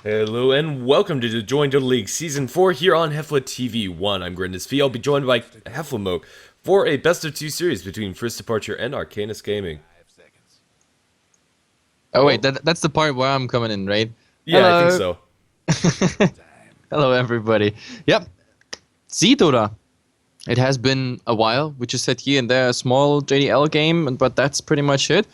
Hello and welcome to the Join Dota League Season 4 here on HeflaTV 1. I'm Grindis V. I'll be joined by HeflaMoke for a best of 2 series between First Departure and Arcanys Gaming. Oh Oh, wait, that's the part where I'm coming in, right? yeah, I think Hello. so. Hello everybody. Yep. See Dota. It has been a while. We just had here and there a small JDL game, but that's pretty much it.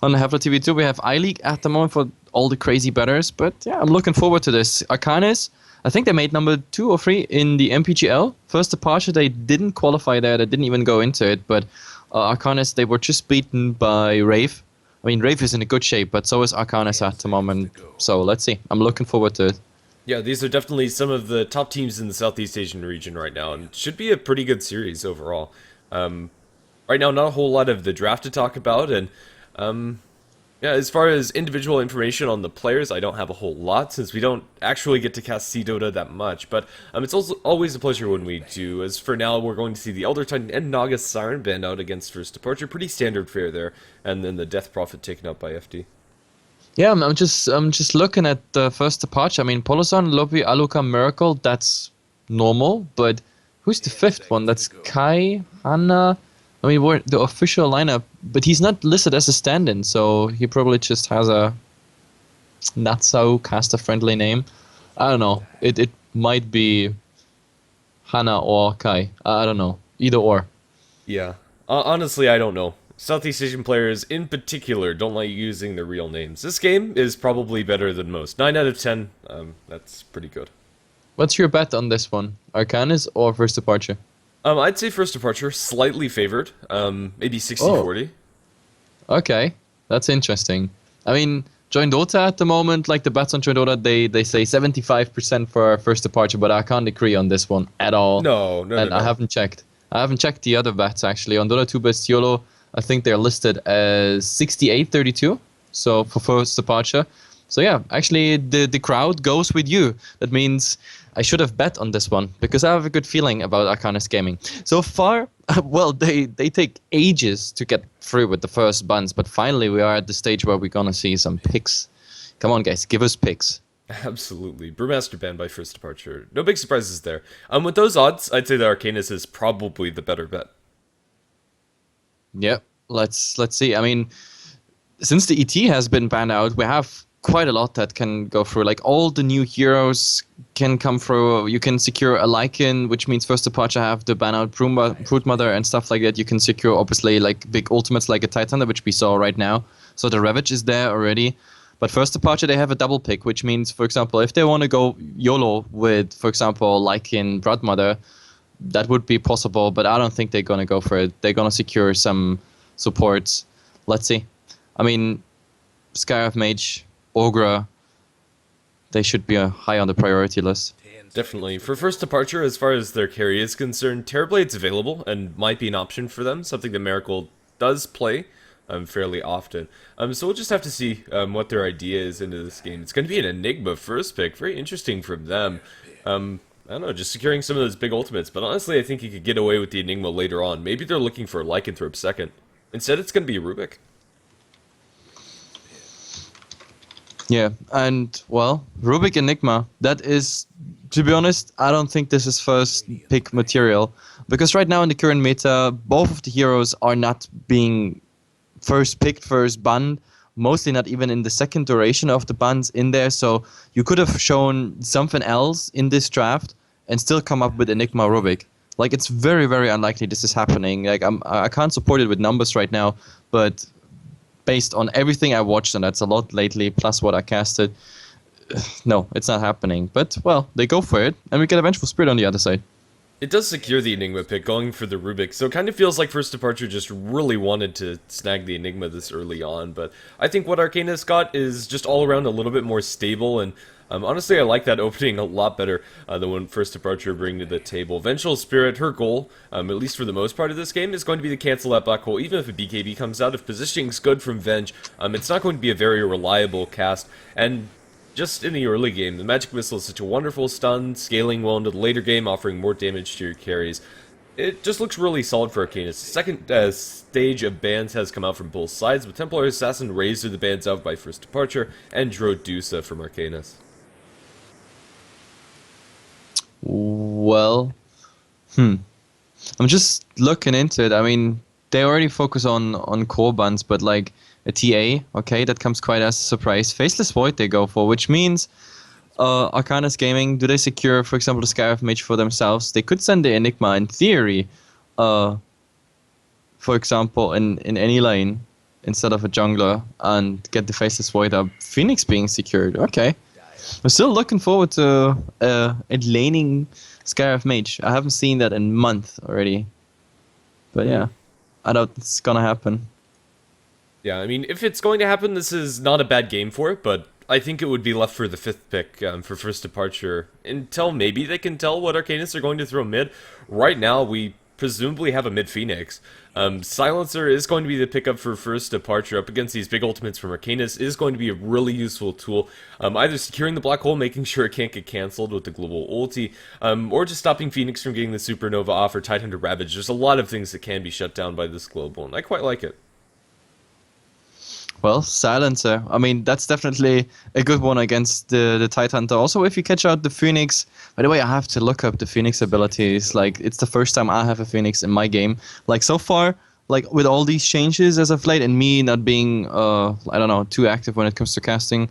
On the HeflaTV 2 we have iLeague at the moment for all the crazy betters, but yeah, I'm looking forward to this. Arcanys, I think they made number 2 or 3 in the MPGL. First Departure, they didn't qualify there, they didn't even go into it, but Arcanys, they were just beaten by Rave. I mean, Rave is in a good shape, but so is Arcanys at the moment. So let's see. I'm looking forward to it. Yeah, these are definitely some of the top teams in the Southeast Asian region right now, and should be a pretty good series overall. Right now, not a whole lot of the draft to talk about, and yeah, as far as individual information on the players, I don't have a whole lot since we don't actually get to cast C Dota that much. But it's also always a pleasure when we do. As for now, we're going to see the Elder Titan and Naga Siren banned out against First Departure. Pretty standard fare there, and then the Death Prophet taken up by FD. Yeah, I'm just looking at the First Departure. I mean, Polosan, Lopi, Aluka, Miracle, that's normal, but who's the fifth one? That's Kai, Hanna. I mean, we're the official lineup, but he's not listed as a stand-in, so he probably just has a not so caster-friendly name. I don't know. It might be Hanna or Kai. I don't know. Either or. Yeah, honestly, I don't know. Southeast Asian players in particular don't like using their real names. This game is probably better than most. 9 out of 10, that's pretty good. What's your bet on this one? Arcanys or First Departure? I'd say First Departure, slightly favored, maybe 60-40. Okay, that's interesting. I mean, Join Dota at the moment, like the bets on Join Dota, they say 75% for First Departure, but I can't agree on this one at all. No, no, no, And no. I haven't checked. I haven't checked the other bets actually. On Dota 2 Best YOLO, I think they're listed as 68-32. So for First Departure. So yeah, actually the crowd goes with you. That means I should have bet on this one because I have a good feeling about Arcanys Gaming. So far, well, they take ages to get through with the first buns, but finally we are at the stage where we're gonna see some picks. Come on, guys, give us picks. Absolutely. Brewmaster banned by First Departure. No big surprises there. With those odds, I'd say that Arcanus is probably the better bet. Yep, let's see. I mean, since the ET has been banned out, we have quite a lot that can go through. Like all the new heroes can come through. You can secure a Lycan, which means First Departure have the ban out Broodmother and stuff like that. You can secure obviously like big ultimates like a Titan, which we saw right now. So the Ravage is there already. But First Departure, they have a double pick, which means, for example, if they want to go YOLO with, for example, Lycan Broodmother, that would be possible, but I don't think they're going to go for it. They're going to secure some supports. Let's see. I mean, Skyrath Mage, Ogre, they should be high on the priority list. Definitely. For First Departure, as far as their carry is concerned, Terrorblade's available and might be an option for them, something that Miracle does play fairly often. So we'll just have to see what their idea is into this game. It's going to be an Enigma first pick. Very interesting from them. I don't know, just securing some of those big ultimates, but honestly, I think you could get away with the Enigma later on. Maybe they're looking for a Lycanthrope second. Instead, it's going to be a Rubik. Yeah, and, well, Rubik Enigma, that is, to be honest, I don't think this is first pick material. Because right now in the current meta, both of the heroes are not being first picked, first banned. Mostly not even in the second duration of the bans in there. So you could have shown something else in this draft and still come up with Enigma Rubik. Like, it's very, very unlikely this is happening. Like, I can't support it with numbers right now, but based on everything I watched, and that's a lot lately, plus what I casted, no, it's not happening. But, well, they go for it, and we get a Vengeful Spirit on the other side. It does secure the Enigma pick, going for the Rubik, so it kind of feels like First Departure just really wanted to snag the Enigma this early on, but I think what Arcanus got is just all around a little bit more stable, and honestly I like that opening a lot better than what First Departure bring to the table. Vengeful Spirit, her goal, at least for the most part of this game, is going to be to cancel that Black Hole, even if a BKB comes out. If positioning's good from Venge, it's not going to be a very reliable cast, and just in the early game, the Magic Missile is such a wonderful stun, scaling well into the later game, offering more damage to your carries. It just looks really solid for Arcanus. Second stage of bans has come out from both sides, with Templar Assassin raised to the bans out by First Departure, and Drodusa from Arcanus. Well, I'm just looking into it. I mean, they already focus on core buns, but like a TA, okay, that comes quite as a surprise. Faceless Void they go for, which means Arcanys Gaming, do they secure, for example, the Scarab Mage for themselves? They could send the Enigma in theory, uh, for example, in any lane instead of a jungler and get the Faceless Void up. Phoenix being secured, okay. I'm still looking forward to a laning Scarab Mage. I haven't seen that in a month already. But yeah, I doubt it's gonna happen. Yeah, I mean, if it's going to happen, this is not a bad game for it, but I think it would be left for the 5th pick for first departure until maybe they can tell what Arcanys are going to throw mid. Right now, we presumably have a mid Phoenix. Silencer is going to be the pickup for first departure up against these big ultimates from Arcanys is going to be a really useful tool. Either securing the black hole, making sure it can't get cancelled with the global ulti, or just stopping Phoenix from getting the supernova off or Tidehunter Ravage. There's a lot of things that can be shut down by this global, and I quite like it. Well, Silencer. I mean, that's definitely a good one against the Tidehunter. Also, if you catch out the Phoenix, by the way, I have to look up the Phoenix abilities. Like, it's the first time I have a Phoenix in my game. Like, so far, like, with all these changes as of late and me not being, I don't know, too active when it comes to casting,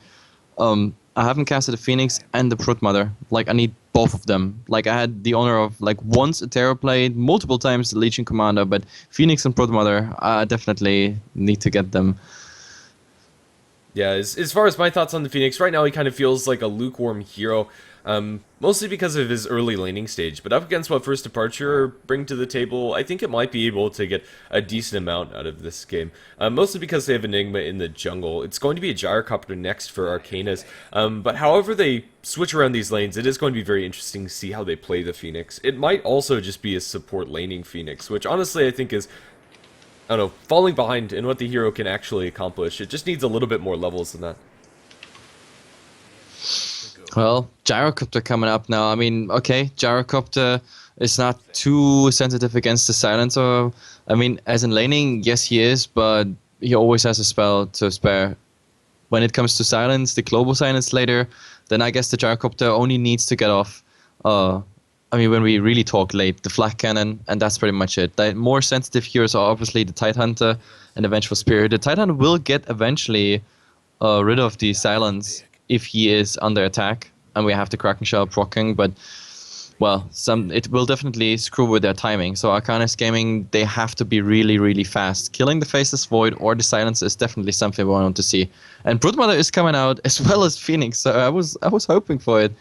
I haven't casted a Phoenix and the Broodmother. Like, I need both of them. Like, I had the honor of, like, once a Terror played, multiple times the Legion Commander, but Phoenix and Broodmother, I definitely need to get them. Yeah, as far as my thoughts on the Phoenix, right now he kind of feels like a lukewarm hero, mostly because of his early laning stage, but up against what First Departure bring to the table, I think it might be able to get a decent amount out of this game, mostly because they have Enigma in the jungle. It's going to be a Gyrocopter next for Arcanys, but however they switch around these lanes, it is going to be very interesting to see how they play the Phoenix. It might also just be a support laning Phoenix, which honestly I think is, I don't know, falling behind in what the hero can actually accomplish. It just needs a little bit more levels than that. Well, Gyrocopter coming up now. I mean, okay, Gyrocopter is not too sensitive against the Silencer. I mean, as in laning, yes he is, but he always has a spell to spare. When it comes to silence, the global silence later, then I guess the Gyrocopter only needs to get off I mean, when we really talk late, the Flak Cannon, and that's pretty much it. The more sensitive heroes are obviously the Tidehunter and the Vengeful Spirit. The Tidehunter will get eventually rid of the silence if he is under attack, and we have the Kraken Shell proccing, but, well, it will definitely screw with their timing. So Arcanys Gaming, they have to be really, really fast. Killing the Faceless Void or the silence is definitely something we want to see. And Broodmother is coming out as well as Phoenix, so I was hoping for it.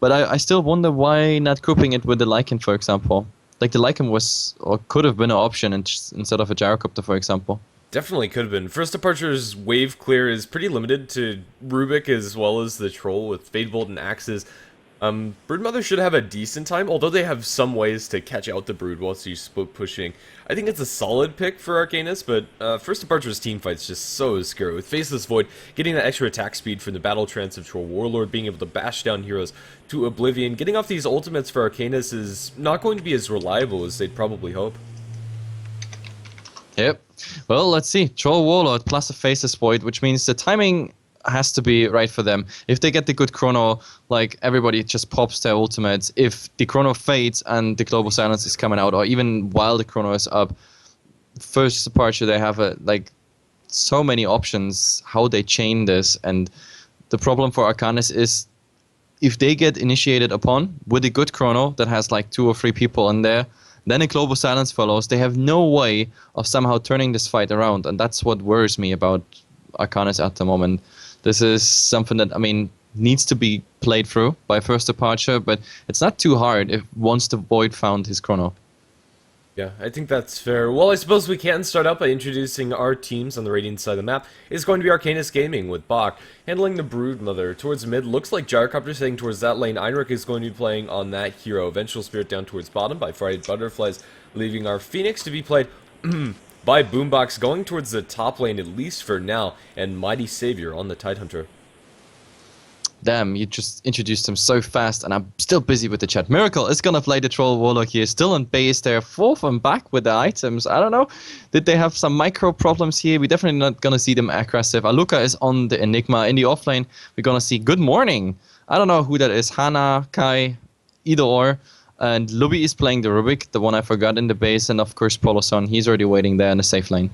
But I still wonder why not grouping it with the Lycan, for example. Like, the Lycan was, or could have been an option instead of a Gyrocopter, for example. Definitely could have been. First Departure's wave clear is pretty limited to Rubik as well as the Troll with Fade Bolt and Axes. Broodmother should have a decent time, although they have some ways to catch out the Brood whilst you split pushing. I think it's a solid pick for Arcanys, but First Departure's teamfight's just so scary. With Faceless Void, getting that extra attack speed from the Battle Trance of Troll Warlord, being able to bash down heroes to oblivion, getting off these ultimates for Arcanys is not going to be as reliable as they'd probably hope. Yep. Well, let's see. Troll Warlord plus a Faceless Void, which means the timing has to be right for them. If they get the good chrono, like, everybody just pops their ultimates. If the chrono fades and the global silence is coming out, or even while the chrono is up, First Departure, they have so many options how they chain this. And the problem for Arcanys is if they get initiated upon with a good chrono that has like 2 or 3 people in there, then a global silence follows. They have no way of somehow turning this fight around, and that's what worries me about Arcanys at the moment. This is something that, I mean, needs to be played through by First Departure, but it's not too hard if once the Void found his chrono. Yeah, I think that's fair. Well, I suppose we can start out by introducing our teams on the Radiant side of the map. It's going to be Arcanys Gaming with Bach handling the Broodmother towards mid. Looks like Gyrocopter heading towards that lane. Einrich is going to be playing on that hero. Vengeful Spirit down towards bottom by Fried Butterflies, leaving our Phoenix to be played by Boombox, going towards the top lane at least for now, and Mighty Savior on the Tidehunter. Damn, you just introduced him so fast, and I'm still busy with the chat. Miracle is gonna play the Troll Warlock here, still on base. They're 4th and back with the items. I don't know, did they have some micro problems here? We're definitely not gonna see them aggressive. Aluka is on the Enigma. In the offlane, we're gonna see Good Morning. I don't know who that is. Hana, Kai, either or. And Lubby is playing the Rubik, the one I forgot in the base, and of course Poloson, he's already waiting there in the safe lane.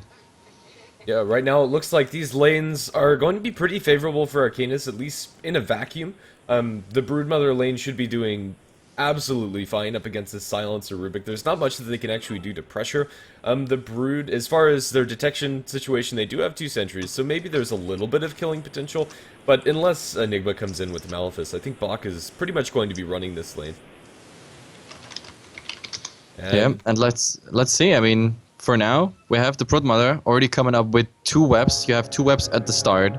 Yeah, right now it looks like these lanes are going to be pretty favorable for Arcanys, at least in a vacuum. The Broodmother lane should be doing absolutely fine up against this Silence or Rubik. There's not much that they can actually do to pressure. The Brood, as far as their detection situation, they do have 2 sentries, so maybe there's a little bit of killing potential, but unless Enigma comes in with Malefice, I think Bach is pretty much going to be running this lane. And let's see, I mean, for now, we have the Broodmother already coming up with 2 webs. You have 2 webs at the start.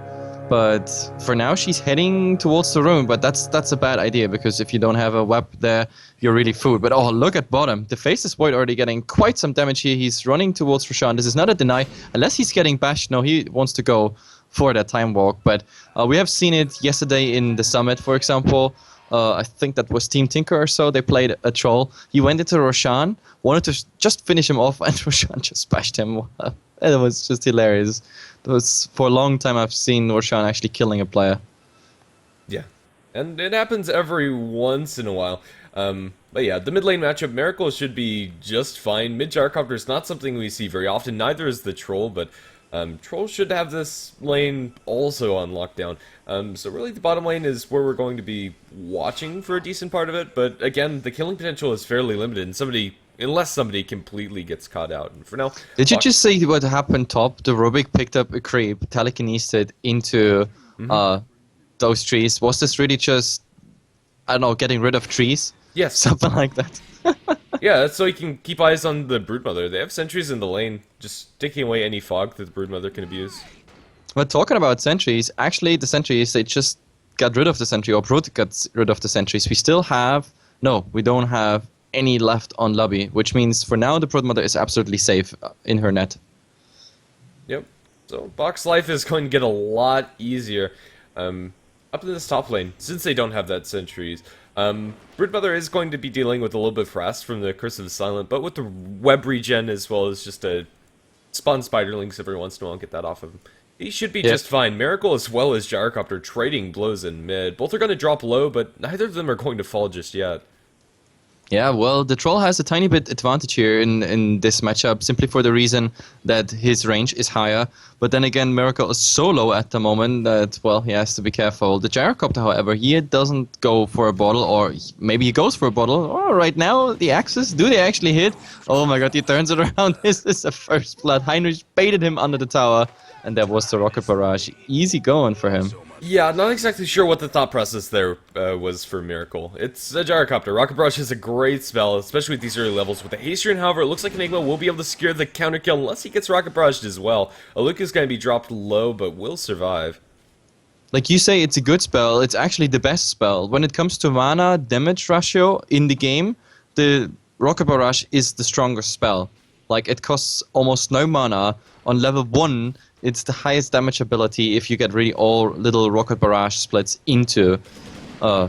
But for now, she's heading towards the room. But that's a bad idea, because if you don't have a web there, you're really fooled. But oh, look at bottom. The Faceless Void already getting quite some damage here. He's running towards Roshan. This is not a deny. Unless he's getting bashed. No, he wants to go for that time walk. But we have seen it yesterday in the Summit, for example. I think that was Team Tinker or so. They played a troll. He went into Roshan, wanted to just finish him off, and Roshan just bashed him. It was just hilarious. It was, for a long time I've seen Roshan actually killing a player. Yeah, and it happens every once in a while. But yeah, the mid lane matchup, Miracle should be just fine. Mid Gyrocopter is not something we see very often, neither is the Troll, but Troll should have this lane also on lockdown. So really the bottom lane is where we're going to be watching for a decent part of it, but again, the killing potential is fairly limited, and unless somebody completely gets caught out. And for now... Did you just see what happened top? The Rubik picked up a creep, telekinesed into those trees. Was this really just, I don't know, getting rid of trees? Yes. Something like that. Yeah, that's so you can keep eyes on the Broodmother. They have sentries in the lane, just taking away any fog that the Broodmother can abuse. But talking about sentries, actually the sentries, they just got rid of the sentry, or Brood got rid of the sentries. We still have, no, we don't have any left on lobby, which means for now the Broodmother is absolutely safe in her net. Yep. So Bach's life is going to get a lot easier up in this top lane, since they don't have that sentries. Broodmother is going to be dealing with a little bit of harass from the Curse of the Silent, but with the web regen as well as just a spawn spiderlings every once in a while and get that off of him. He should be just fine. Miracle as well as Gyrocopter trading blows in mid. Both are going to drop low, but neither of them are going to fall just yet. Yeah, well, the Troll has a tiny bit advantage here in this matchup, simply for the reason that his range is higher. But then again, Miracle is so low at the moment that, well, he has to be careful. The Gyrocopter, however, he doesn't go for a bottle, or maybe he goes for a bottle. Oh, right now, the axes, do they actually hit? Oh my god, he turns it around. This is a first blood. Heinrich baited him under the tower, and that was the Rocket Barrage. Easy going for him. Yeah, not exactly sure what the thought process there was for Miracle. It's a Gyrocopter. Rocket Barrage is a great spell, especially at these early levels. With the Hastrian, however, it looks like Enigma will be able to secure the counter kill unless he gets Rocket Barraged as well. Aluka is going to be dropped low, but will survive. Like you say, it's a good spell. It's actually the best spell. When it comes to mana damage ratio in the game, the Rocket Barrage is the strongest spell. Like, it costs almost no mana. On level 1, it's the highest damage ability if you get really all little Rocket Barrage splits into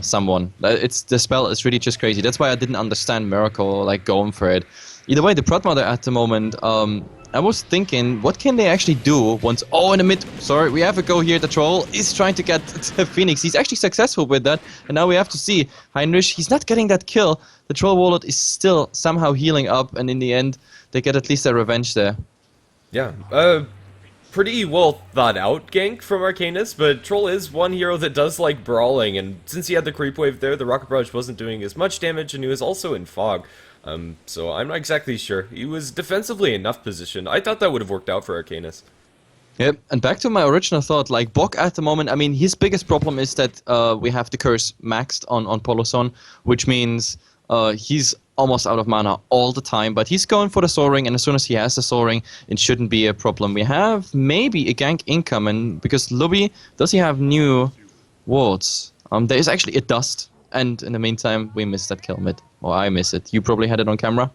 someone. The spell is really just crazy. That's why I didn't understand Miracle, like, going for it. Either way, the Broodmother at the moment, I was thinking, what can they actually do once... Oh, in the mid... Sorry, we have a go here. The Troll is trying to get the Phoenix. He's actually successful with that. And now we have to see. Heinrich, he's not getting that kill. The Troll Warlord is still somehow healing up. And in the end, they get at least their revenge there. Yeah, pretty well thought out gank from Arcanys, but Troll is one hero that does like brawling, and since he had the creep wave there, the Rocket Barrage wasn't doing as much damage, and he was also in fog. So I'm not exactly sure. He was defensively enough positioned. I thought that would have worked out for Arcanys. Yep, and back to my original thought, like Bok at the moment, I mean, his biggest problem is that we have the curse maxed on Poloson, which means he's almost out of mana all the time, but he's going for the Soul Ring, and as soon as he has the Soul Ring, it shouldn't be a problem. We have maybe a gank incoming, because Lubby, does he have new wards? There is actually a Dust, and in the meantime, we missed that kill mid. Or I miss it. You probably had it on camera?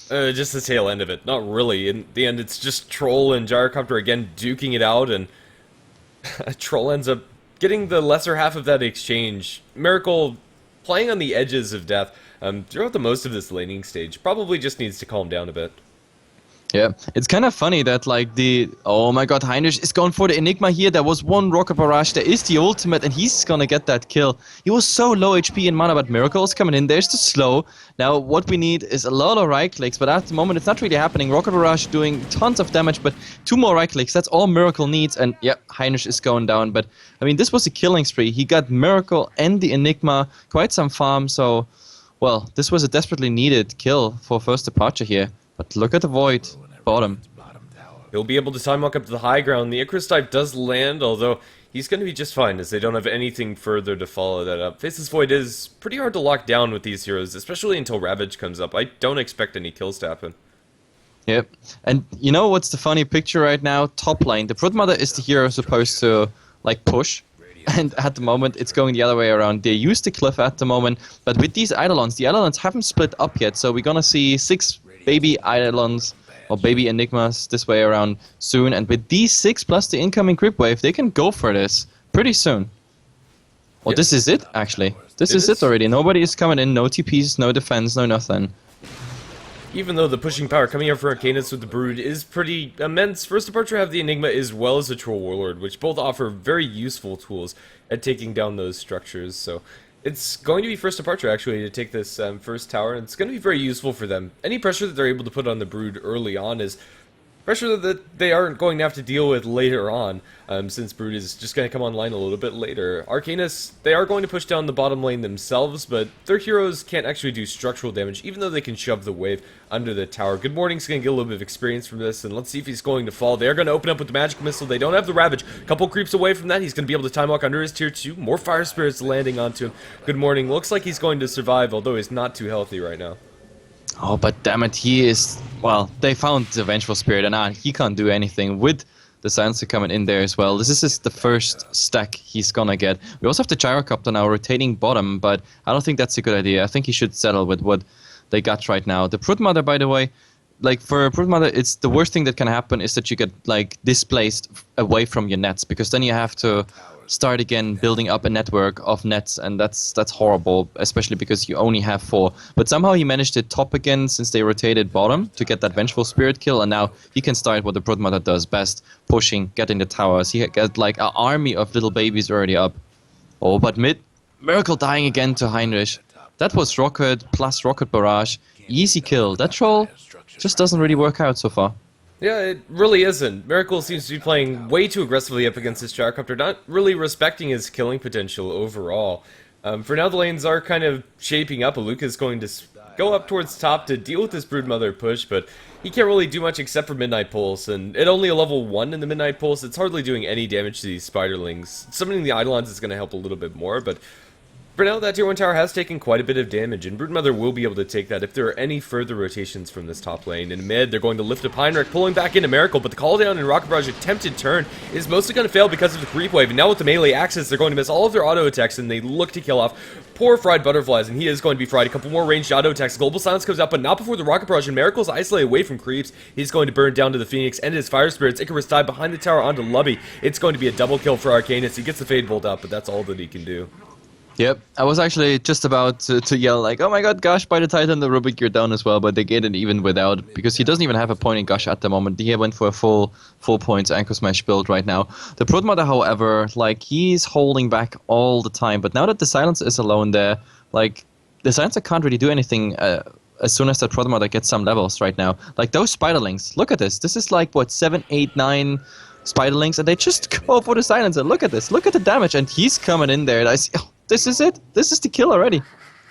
Just the tail end of it. Not really. In the end, it's just Troll and Gyrocopter again duking it out, and Troll ends up getting the lesser half of that exchange. Miracle playing on the edges of death throughout the most of this laning stage. Probably just needs to calm down a bit. Yeah, it's kind of funny that like oh my god, Heinrich is going for the Enigma here. There was one rocket barrage, there is the ultimate, and he's gonna get that kill. He was so low HP in mana, but Miracle is coming in. There's the slow. Now what we need is a lot of right clicks, but at the moment it's not really happening. Rocket barrage doing tons of damage, but 2 more right clicks. That's all Miracle needs, and yeah, Heinrich is going down. But I mean, this was a killing spree. He got Miracle and the Enigma, quite some farm. So, well, this was a desperately needed kill for first departure here. But look at the Void. Bottom. He'll be able to time walk up to the high ground. The Icarus dive does land, although he's going to be just fine as they don't have anything further to follow that up. Faceless Void is pretty hard to lock down with these heroes, especially until Ravage comes up. I don't expect any kills to happen. Yep. And you know what's the funny picture right now? Top lane. The Broodmother is the hero supposed to like push. And at the moment, it's going the other way around. They use the cliff at the moment, but with these Eidolons, the Eidolons haven't split up yet, so we're gonna see 6 baby Eidolons or baby Enigmas this way around soon. And with these 6 plus the incoming creep wave, they can go for this pretty soon. Well, Yep. this is it, actually. This is it already. Nobody is coming in, no TPs, no defense, no nothing. Even though the pushing power coming out for Arcanys with the Brood is pretty immense, First Departure have the Enigma as well as the Troll Warlord, which both offer very useful tools at taking down those structures, so it's going to be First Departure actually to take this first tower, and it's going to be very useful for them. Any pressure that they're able to put on the Brood early on is pressure that they aren't going to have to deal with later on, since Brood is just going to come online a little bit later. Arcanys, they are going to push down the bottom lane themselves, but their heroes can't actually do structural damage, even though they can shove the wave under the tower. Good Morning's going to get a little bit of experience from this, and let's see if he's going to fall. They're going to open up with the Magic Missile. They don't have the Ravage. A couple creeps away from that. He's going to be able to time walk under his tier 2. More Fire Spirits landing onto him. Good Morning looks like he's going to survive, although he's not too healthy right now. Oh, but damn it, he is... Well, they found the Vengeful Spirit, and he can't do anything with the Silencer coming in there as well. This is the first stack he's gonna get. We also have the Gyrocopter now rotating bottom, but I don't think that's a good idea. I think he should settle with what they got right now. The Broodmother, by the way, like for a Broodmother, it's the worst thing that can happen is that you get like displaced away from your nets, because then you have to start again building up a network of nets, and that's horrible, especially because you only have 4. But somehow he managed it top again since they rotated bottom to get that Vengeful Spirit kill, and now he can start what the Broodmother does best, pushing, getting the towers. He got like an army of little babies already up. Oh, but mid, Miracle dying again to Heinrich. That was Rocket plus Rocket Barrage. Easy kill. That troll just doesn't really work out so far. Yeah, it really isn't. Miracle seems to be playing way too aggressively up against this Gyrocopter, not really respecting his killing potential overall. For now, the lanes are kind of shaping up. Aluka is going to go up towards top to deal with this Broodmother push, but he can't really do much except for Midnight Pulse, and at only a level 1 in the Midnight Pulse, it's hardly doing any damage to these Spiderlings. Summoning the Eidolons is going to help a little bit more, but for now, that tier 1 tower has taken quite a bit of damage, and Broodmother will be able to take that if there are any further rotations from this top lane. In mid, they're going to lift up Heinrich, pulling back into Miracle, but the call down and Rocket Barrage attempted turn is mostly going to fail because of the creep wave, and now with the melee axes, they're going to miss all of their auto attacks, and they look to kill off poor Fried Butterflies, and he is going to be fried. A couple more ranged auto attacks. Global Silence comes out, but not before the Rocket Barrage, and Miracle's isolated away from creeps. He's going to burn down to the Phoenix and his Fire Spirits. Icarus dive behind the tower onto Lubby. It's going to be a double kill for Arcanys. He gets the Fade Bolt up, but that's all that he can do. Yep, I was actually just about to yell like, oh my god, Gosh, by the Titan, the Rubik, you're down as well, but they get it even without, because he doesn't even have a point in Gosh at the moment. He went for a full points Anchor Smash build right now. The Broodmother, however, like, he's holding back all the time, but now that the Silencer is alone there, like, the Silencer can't really do anything as soon as the Broodmother gets some levels right now. Like, those Spiderlings, look at this. This is like, what, 7, 8, 9... Spiderlings, and they just go for the Silencer. Look at this. Look at the damage, and he's coming in there. And I see, oh, this is it. This is the kill already.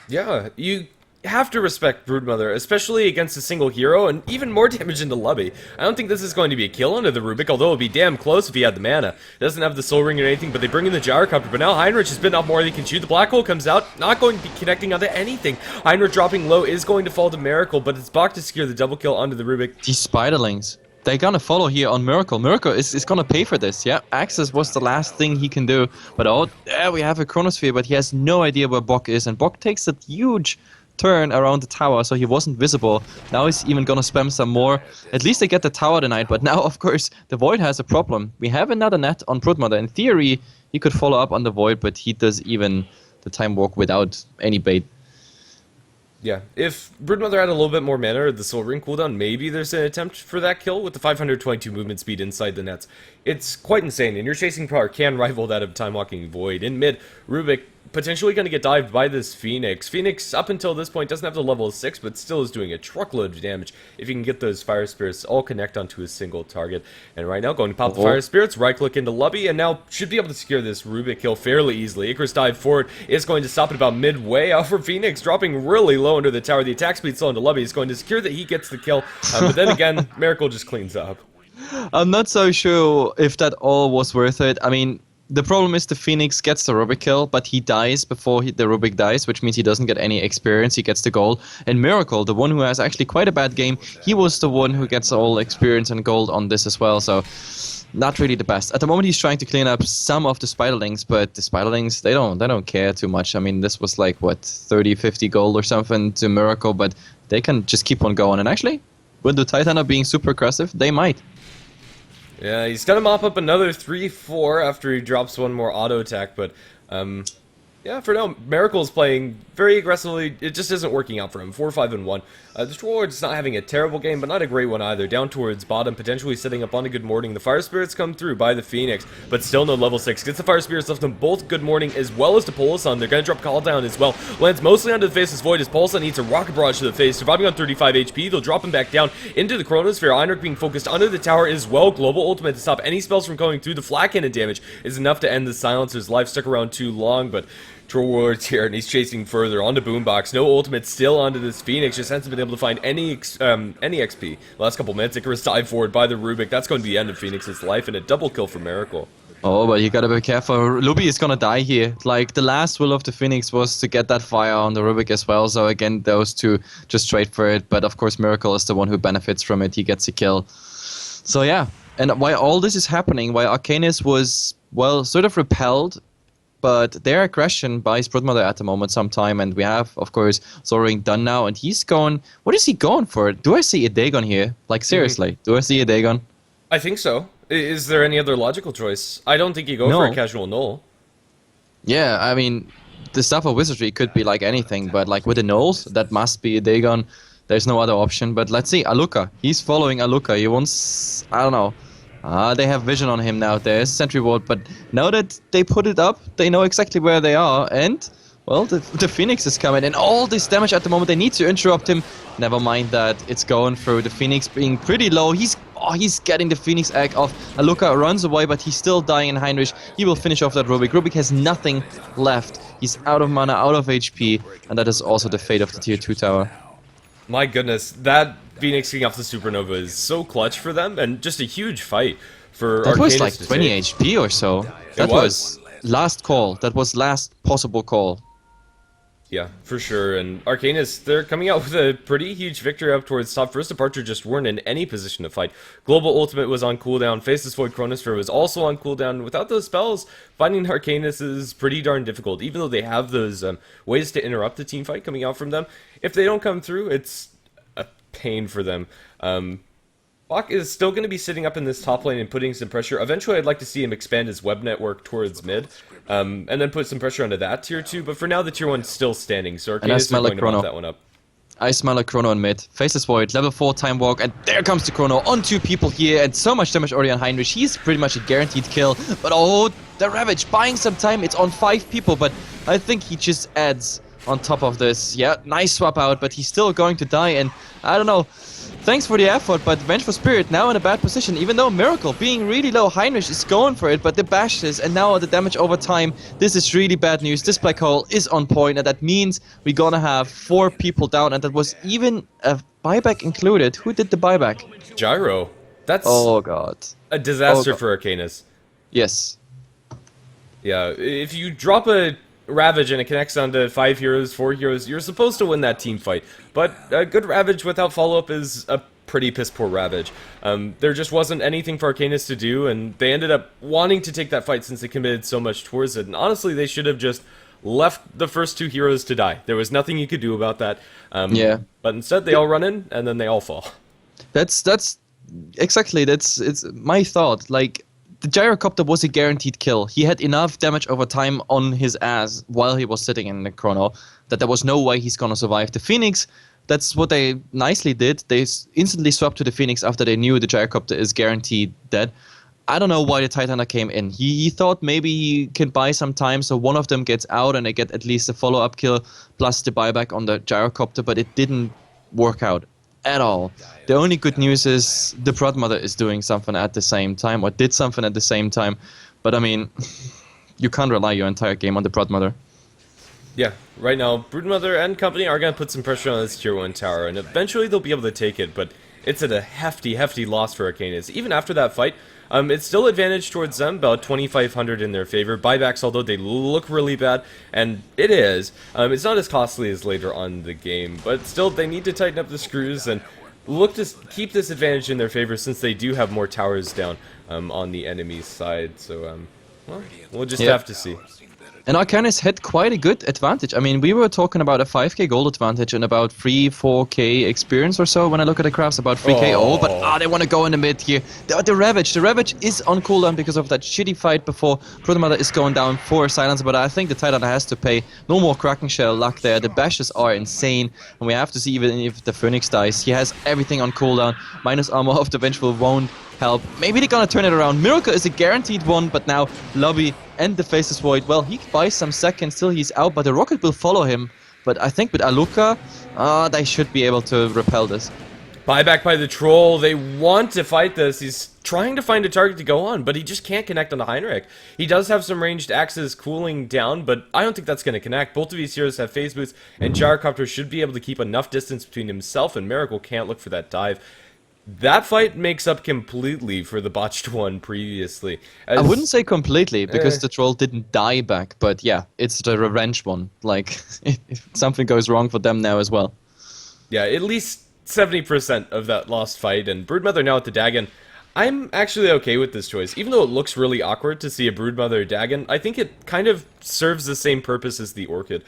Yeah, you have to respect Broodmother, especially against a single hero, and even more damage into Lubby. I don't think this is going to be a kill under the Rubik, although it would be damn close if he had the mana. Doesn't have the Soul Ring or anything, but they bring in the Gyrocopter, but now Heinrich has bitten off more than he can chew. The Black Hole comes out, not going to be connecting onto anything. Heinrich dropping low is going to fall to Miracle, but it's Bach to secure the double kill onto the Rubik. These Spiderlings, they're gonna follow here on Miracle. Miracle is gonna pay for this, yeah. Access was the last thing he can do. But oh, there we have a Chronosphere, but he has no idea where Bok is. And Bok takes a huge turn around the tower, so he wasn't visible. Now he's even gonna spam some more. At least they get the tower tonight, but now, of course, the Void has a problem. We have another net on Broodmother. In theory, he could follow up on the Void, but he does even the time walk without any bait. Yeah, if Broodmother had a little bit more mana or the Soul Ring cooldown, maybe there's an attempt for that kill with the 522 movement speed inside the nets. It's quite insane, and your chasing power can rival that of Time Walking Void. In mid, Rubik potentially going to get dived by this Phoenix. Phoenix, up until this point, doesn't have the level 6, but still is doing a truckload of damage if you can get those Fire Spirits all connect onto a single target. And right now, going to pop the Fire Spirits, right-click into Lubby, and now should be able to secure this Rubik kill fairly easily. Icarus dive forward is going to stop it about midway. Out for Phoenix, dropping really low under the tower. The attack speed still into Lubby is going to secure that he gets the kill, but then again, Miracle just cleans up. I'm not so sure if that all was worth it. I mean, the problem is the Phoenix gets the Rubik kill, but he dies before the Rubik dies, which means he doesn't get any experience. He gets the gold. And Miracle, the one who has actually quite a bad game, he was the one who gets all experience and gold on this as well. So not really the best. At the moment, he's trying to clean up some of the Spiderlings, but the Spiderlings, they don't care too much. I mean, this was like, what, 30, 50 gold or something to Miracle, but they can just keep on going. And actually, with the Titan being super aggressive, they might. Yeah, he's gonna mop up another 3-4 after he drops one more auto attack, but yeah, for now, Miracle's playing very aggressively. It just isn't working out for him. 4-5-1. The Trollord's not having a terrible game, but not a great one either. Down towards bottom, potentially setting up on a good morning. The Fire Spirits come through by the Phoenix, but still no level 6. Gets the Fire Spirits left them both good morning, as well as the Polasan. They're going to drop Call Down as well. Lands mostly onto the Faceless Void, as Polasan eats a Rocket Barrage to the face. Surviving on 35 HP, they'll drop him back down into the Chronosphere. Einrich being focused under the tower as well. Global Ultimate to stop any spells from going through. The Flat Cannon damage is enough to end the Silencer's life. Stuck around too long, but Troll Warlord's here, and he's chasing further onto Boombox. No ultimate still onto this Phoenix. Just hasn't been able to find any XP. Last couple minutes, Icarus dive forward by the Rubik. That's going to be the end of Phoenix's life, and a double kill for Miracle. Oh, but you gotta be careful. Luby is gonna die here. Like, the last will of the Phoenix was to get that fire on the Rubik as well. So again, those two just trade for it. But of course, Miracle is the one who benefits from it. He gets a kill. So yeah. And while all this is happening, while Arcanys was, well, sort of repelled, but their aggression buys Broodmother at the moment some time, and we have, of course, Zoring done now, and he's going... What is he going for? Do I see a Dagon here? Like, seriously, do I see a Dagon? I think so. Is there any other logical choice? I don't think you go for a casual null. Yeah, I mean, the stuff of Wizardry could be like anything, but like with the nulls, that must be a Dagon. There's no other option, but let's see. Aluka, he's following Aluka. He wants... I don't know. They have vision on him now. There's Sentry Ward, but now that they put it up, they know exactly where they are, and, well, the Phoenix is coming, and all this damage at the moment, they need to interrupt him. Never mind that, it's going through. The Phoenix being pretty low. He's getting the Phoenix egg off. Aluka runs away, but he's still dying in Heinrich. He will finish off that Rubik. Rubik has nothing left. He's out of mana, out of HP, and that is also the fate of the tier 2 tower. My goodness, that Phoenix getting off the Supernova is so clutch for them, and just a huge fight for Arcanys. That was like 20 HP or so. That was last call. That was last possible call. Yeah, for sure. And Arcanys, they're coming out with a pretty huge victory up towards top. First Departure just weren't in any position to fight. Global Ultimate was on cooldown. Faceless Void Chronosphere was also on cooldown. Without those spells, finding Arcanys is pretty darn difficult. Even though they have those ways to interrupt the team fight coming out from them, if they don't come through, it's a pain for them. Bach is still going to be sitting up in this top lane and putting some pressure. Eventually, I'd like to see him expand his web network towards mid, and then put some pressure onto that tier 2. But for now, the tier 1's still standing, so Arcanys is going to mop that one up. I smell a Chrono in mid. Faceless Void, level 4 time walk, and there comes the Chrono on 2 people here, and so much damage already on Heinrich. He's pretty much a guaranteed kill, but oh, the Ravage buying some time. It's on 5 people, but I think he just adds on top of this. Yeah, nice swap out, but he's still going to die, and I don't know. Thanks for the effort, but Vengeful Spirit now in a bad position. Even though Miracle being really low, Heinrich is going for it, but the bashes and now the damage over time. This is really bad news. This black hole is on point, and that means we're gonna have 4 people down, and that was even a buyback included. Who did the buyback? Gyro. That's oh god, a disaster for Arcanys. Yes. Yeah, if you drop a Ravage and it connects onto 5 heroes, 4 heroes, you're supposed to win that team fight. But a good Ravage without follow-up is a pretty piss-poor Ravage. There just wasn't anything for Arcanys to do, and they ended up wanting to take that fight since they committed so much towards it. And honestly, they should have just left the first 2 heroes to die. There was nothing you could do about that. Yeah. But instead, they all run in, and then they all fall. That's exactly, it's my thought. Like, the gyrocopter was a guaranteed kill. He had enough damage over time on his ass while he was sitting in the chrono that there was no way he's gonna survive. The Phoenix, that's what they nicely did. They instantly swapped to the Phoenix after they knew the gyrocopter is guaranteed dead. I don't know why the Titanic came in. He thought maybe he can buy some time so one of them gets out and they get at least a follow-up kill plus the buyback on the gyrocopter, but it didn't work out at all. The only good news is the Broodmother is doing something at the same time, or did something at the same time. But I mean, you can't rely your entire game on the Broodmother. Yeah, right now, Broodmother and company are going to put some pressure on this tier 1 tower, and eventually they'll be able to take it, but it's at a hefty loss for Arcanys. Even after that fight, it's still advantage towards them, about 2,500 in their favor. Buybacks, although they look really bad, and it is, it's not as costly as later on in the game, but still, they need to tighten up the screws and look to keep this advantage in their favor since they do have more towers down on the enemy's side, so, well, we'll just have to see. And Arcanys had quite a good advantage. I mean, we were talking about a 5k gold advantage and about 3-4k experience or so when I look at the graphs, about 3k. Oh, but they want to go in the mid here. The Ravage is on cooldown because of that shitty fight before. Broodmother is going down for silence, but I think the Titan has to pay. No more Kraken Shell luck there. The bashes are insane, and we have to see even if the Phoenix dies. He has everything on cooldown. Minus armor of the Vengeful won't help. Maybe they're gonna turn it around. Miracle is a guaranteed one, but now Lobby and the Faceless Void, well, he buys some seconds till he's out, but the Rocket will follow him. But I think with Aluka, they should be able to repel this. Buyback by the Troll. They want to fight this. He's trying to find a target to go on, but he just can't connect on the Heinrich. He does have some ranged axes cooling down, but I don't think that's going to connect. Both of these heroes have phase boots, and Gyrocopter should be able to keep enough distance between himself and Miracle can't look for that dive. That fight makes up completely for the botched one previously. I wouldn't say completely, because the Troll didn't die back, but yeah, it's the revenge one. Like, if something goes wrong for them now as well. Yeah, at least 70% of that lost fight, and Broodmother now at the Dagon. I'm actually okay with this choice. Even though it looks really awkward to see a Broodmother Dagon, I think it kind of serves the same purpose as the Orchid.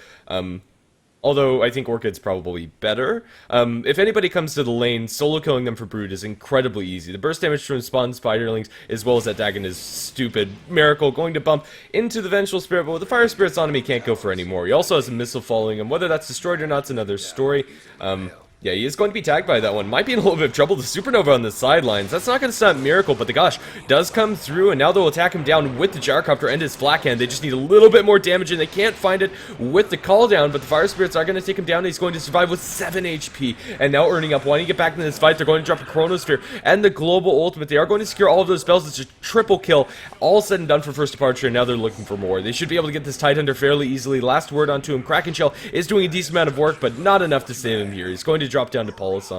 Although I think Orchid's probably better. If anybody comes to the lane, solo killing them for Brood is incredibly easy. The burst damage from spawn Spiderlings, as well as that Dagon, is stupid. Miracle going to bump into the Vengeful Spirit, but with the Fire Spirit's on him, he can't go for any more. He also has a missile following him. Whether that's destroyed or not is another story. Yeah, he is going to be tagged by that one. Might be in a little bit of trouble. The Supernova on the sidelines. That's not going to stop Miracle, but the Gosh does come through, and now they'll attack him down with the Gyrocopter and his Flak Hand. They just need a little bit more damage, and they can't find it with the call down, but the Fire Spirits are going to take him down. He's going to survive with 7 HP, and now earning up. Wanting to get back into this fight, they're going to drop a Chronosphere and the Global Ultimate. They are going to secure all of those spells. It's a triple kill. All said and done for first departure, and now they're looking for more. They should be able to get this Tidehunter fairly easily. Last word onto him. Kraken Shell is doing a decent amount of work, but not enough to save him here. He's going to drop down to Paulus.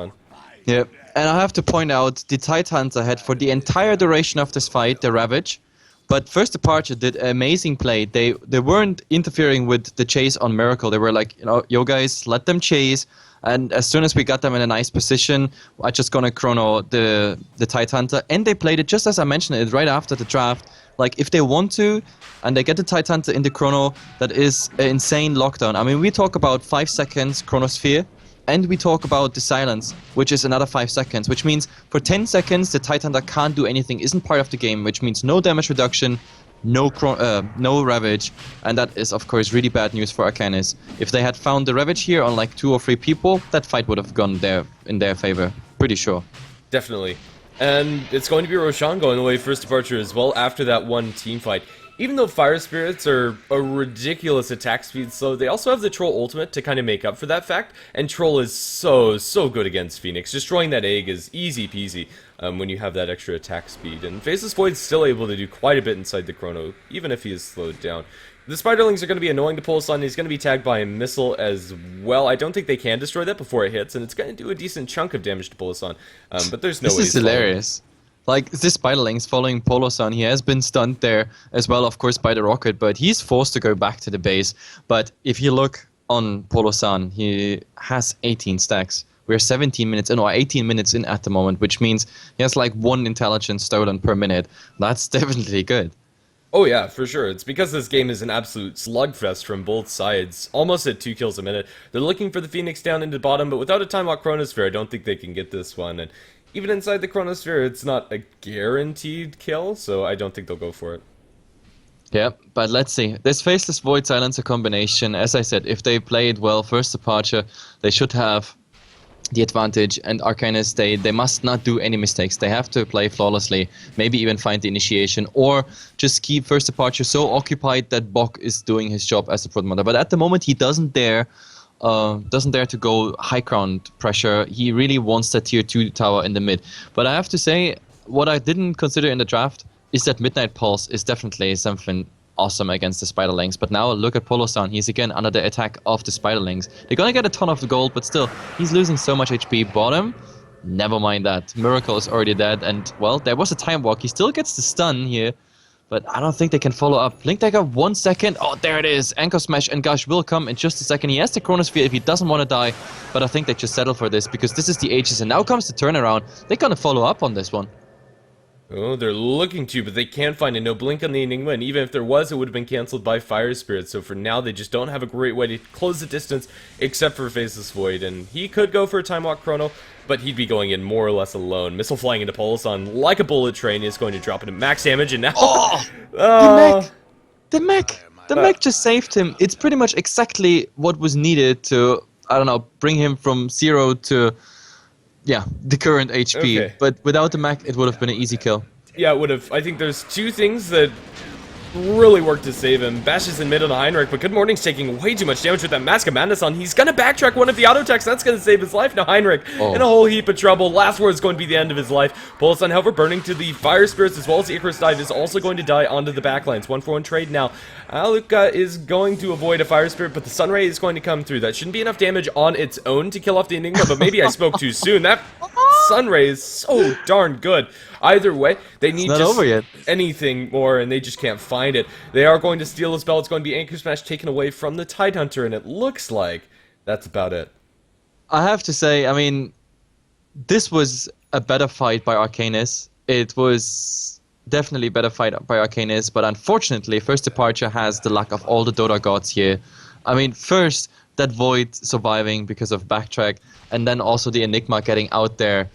Yep, and I have to point out the Tidehunter had for the entire duration of this fight the Ravage, but First Departure did an amazing play. They weren't interfering with the chase on Miracle. They were like, you know, yo guys, let them chase, and as soon as we got them in a nice position, I'm just gonna chrono the Tidehunter, and they played it just as I mentioned it right after the draft. Like, if they want to, and they get the Tidehunter in the chrono, that is an insane lockdown. I mean, we talk about 5 seconds Chronosphere, and we talk about the silence, which is another 5 seconds, which means for 10 seconds the Tidehunter can't do anything, isn't part of the game, which means no damage reduction, no Ravage, and that is of course really bad news for Arcanys. If they had found the Ravage here on like 2 or 3 people, that fight would have gone in their favor, pretty sure. Definitely. And it's going to be Roshan going away first departure as well after that one team fight. Even though Fire Spirits are a ridiculous attack speed slow, they also have the Troll ultimate to kind of make up for that fact, and Troll is so good against Phoenix. Destroying that egg is easy peasy when you have that extra attack speed, and Faceless Void's still able to do quite a bit inside the Chrono, even if he is slowed down. The Spiderlings are going to be annoying to pull us on. He's going to be tagged by a missile as well. I don't think they can destroy that before it hits, and it's going to do a decent chunk of damage to pull us on, but there's no way. This is hilarious. Like, this Spiderling's following Polosan, he has been stunned there as well, of course, by the Rocket, but he's forced to go back to the base. But if you look on Polosan, he has 18 stacks. We're 17 minutes in, or 18 minutes in at the moment, which means he has like 1 intelligence stolen per minute. That's definitely good. Oh yeah, for sure. It's because this game is an absolute slugfest from both sides, almost at 2 kills a minute. They're looking for the Phoenix down into the bottom, but without a time lock Chronosphere, I don't think they can get this one. And even inside the Chronosphere, it's not a guaranteed kill, so I don't think they'll go for it. Yeah, but let's see. This Faceless Void Silencer combination, as I said, if they play it well, first departure, they should have the advantage. And Arcanys, they must not do any mistakes. They have to play flawlessly, maybe even find the initiation, or just keep first departure so occupied that Bok is doing his job as the promoter. But at the moment, he doesn't dare to go high ground pressure. He really wants that tier 2 tower in the mid. But I have to say, what I didn't consider in the draft is that Midnight Pulse is definitely something awesome against the Spiderlings. But now look at Polosan. He's again under the attack of the Spiderlings. They're gonna get a ton of the gold, but still, he's losing so much HP. Bottom, never mind that. Miracle is already dead, and well, there was a time walk. He still gets the stun here, but I don't think they can follow up. Blink Dagger, 1 second. Oh, there it is. Anchor Smash and Gush will come in just a second. He has the Chronosphere if he doesn't want to die, but I think they just settle for this because this is the Aegis, and now comes the turnaround. They're gonna follow up on this one. Oh, they're looking to, but they can't find it. No blink on the Enigma, and even if there was, it would have been cancelled by Fire Spirit. So for now, they just don't have a great way to close the distance, except for Faceless Void. And he could go for a Time Walk Chrono, but he'd be going in more or less alone. Missile flying into Pulson like a bullet train is going to drop into max damage, and now... The mech just saved him. It's pretty much exactly what was needed to, I don't know, bring him from 0 to... yeah, the current HP, okay. But without the mech, it would have been an easy kill. Yeah, it would have. I think there's two things that really worked to save him. Bashes in mid on Heinrich, but Good Morning's taking way too much damage with that Mask of Madness on. He's gonna backtrack one of the auto attacks. That's gonna save his life. Now Heinrich in a whole heap of trouble. Last word is going to be the end of his life. Pulson, however, burning to the Fire Spirits as well as the Icarus Dive is also going to die onto the backlines. 1-for-1 trade now. Aluka is going to avoid a Fire Spirit, but the Sunray is going to come through. That shouldn't be enough damage on its own to kill off the Enigma, but maybe I spoke too soon. That Sunray is so darn good. Either way, they need just anything more, and they just can't find it. They are going to steal his bell. It's going to be Anchor Smash taken away from the Tidehunter, and it looks like that's about it. I have to say, I mean, this was a better fight by Arcanys. It was definitely a better fight by Arcanys, but unfortunately, First Departure has the luck of all the Dota gods here. I mean, first, that Void surviving because of backtrack, and then also the Enigma getting out there.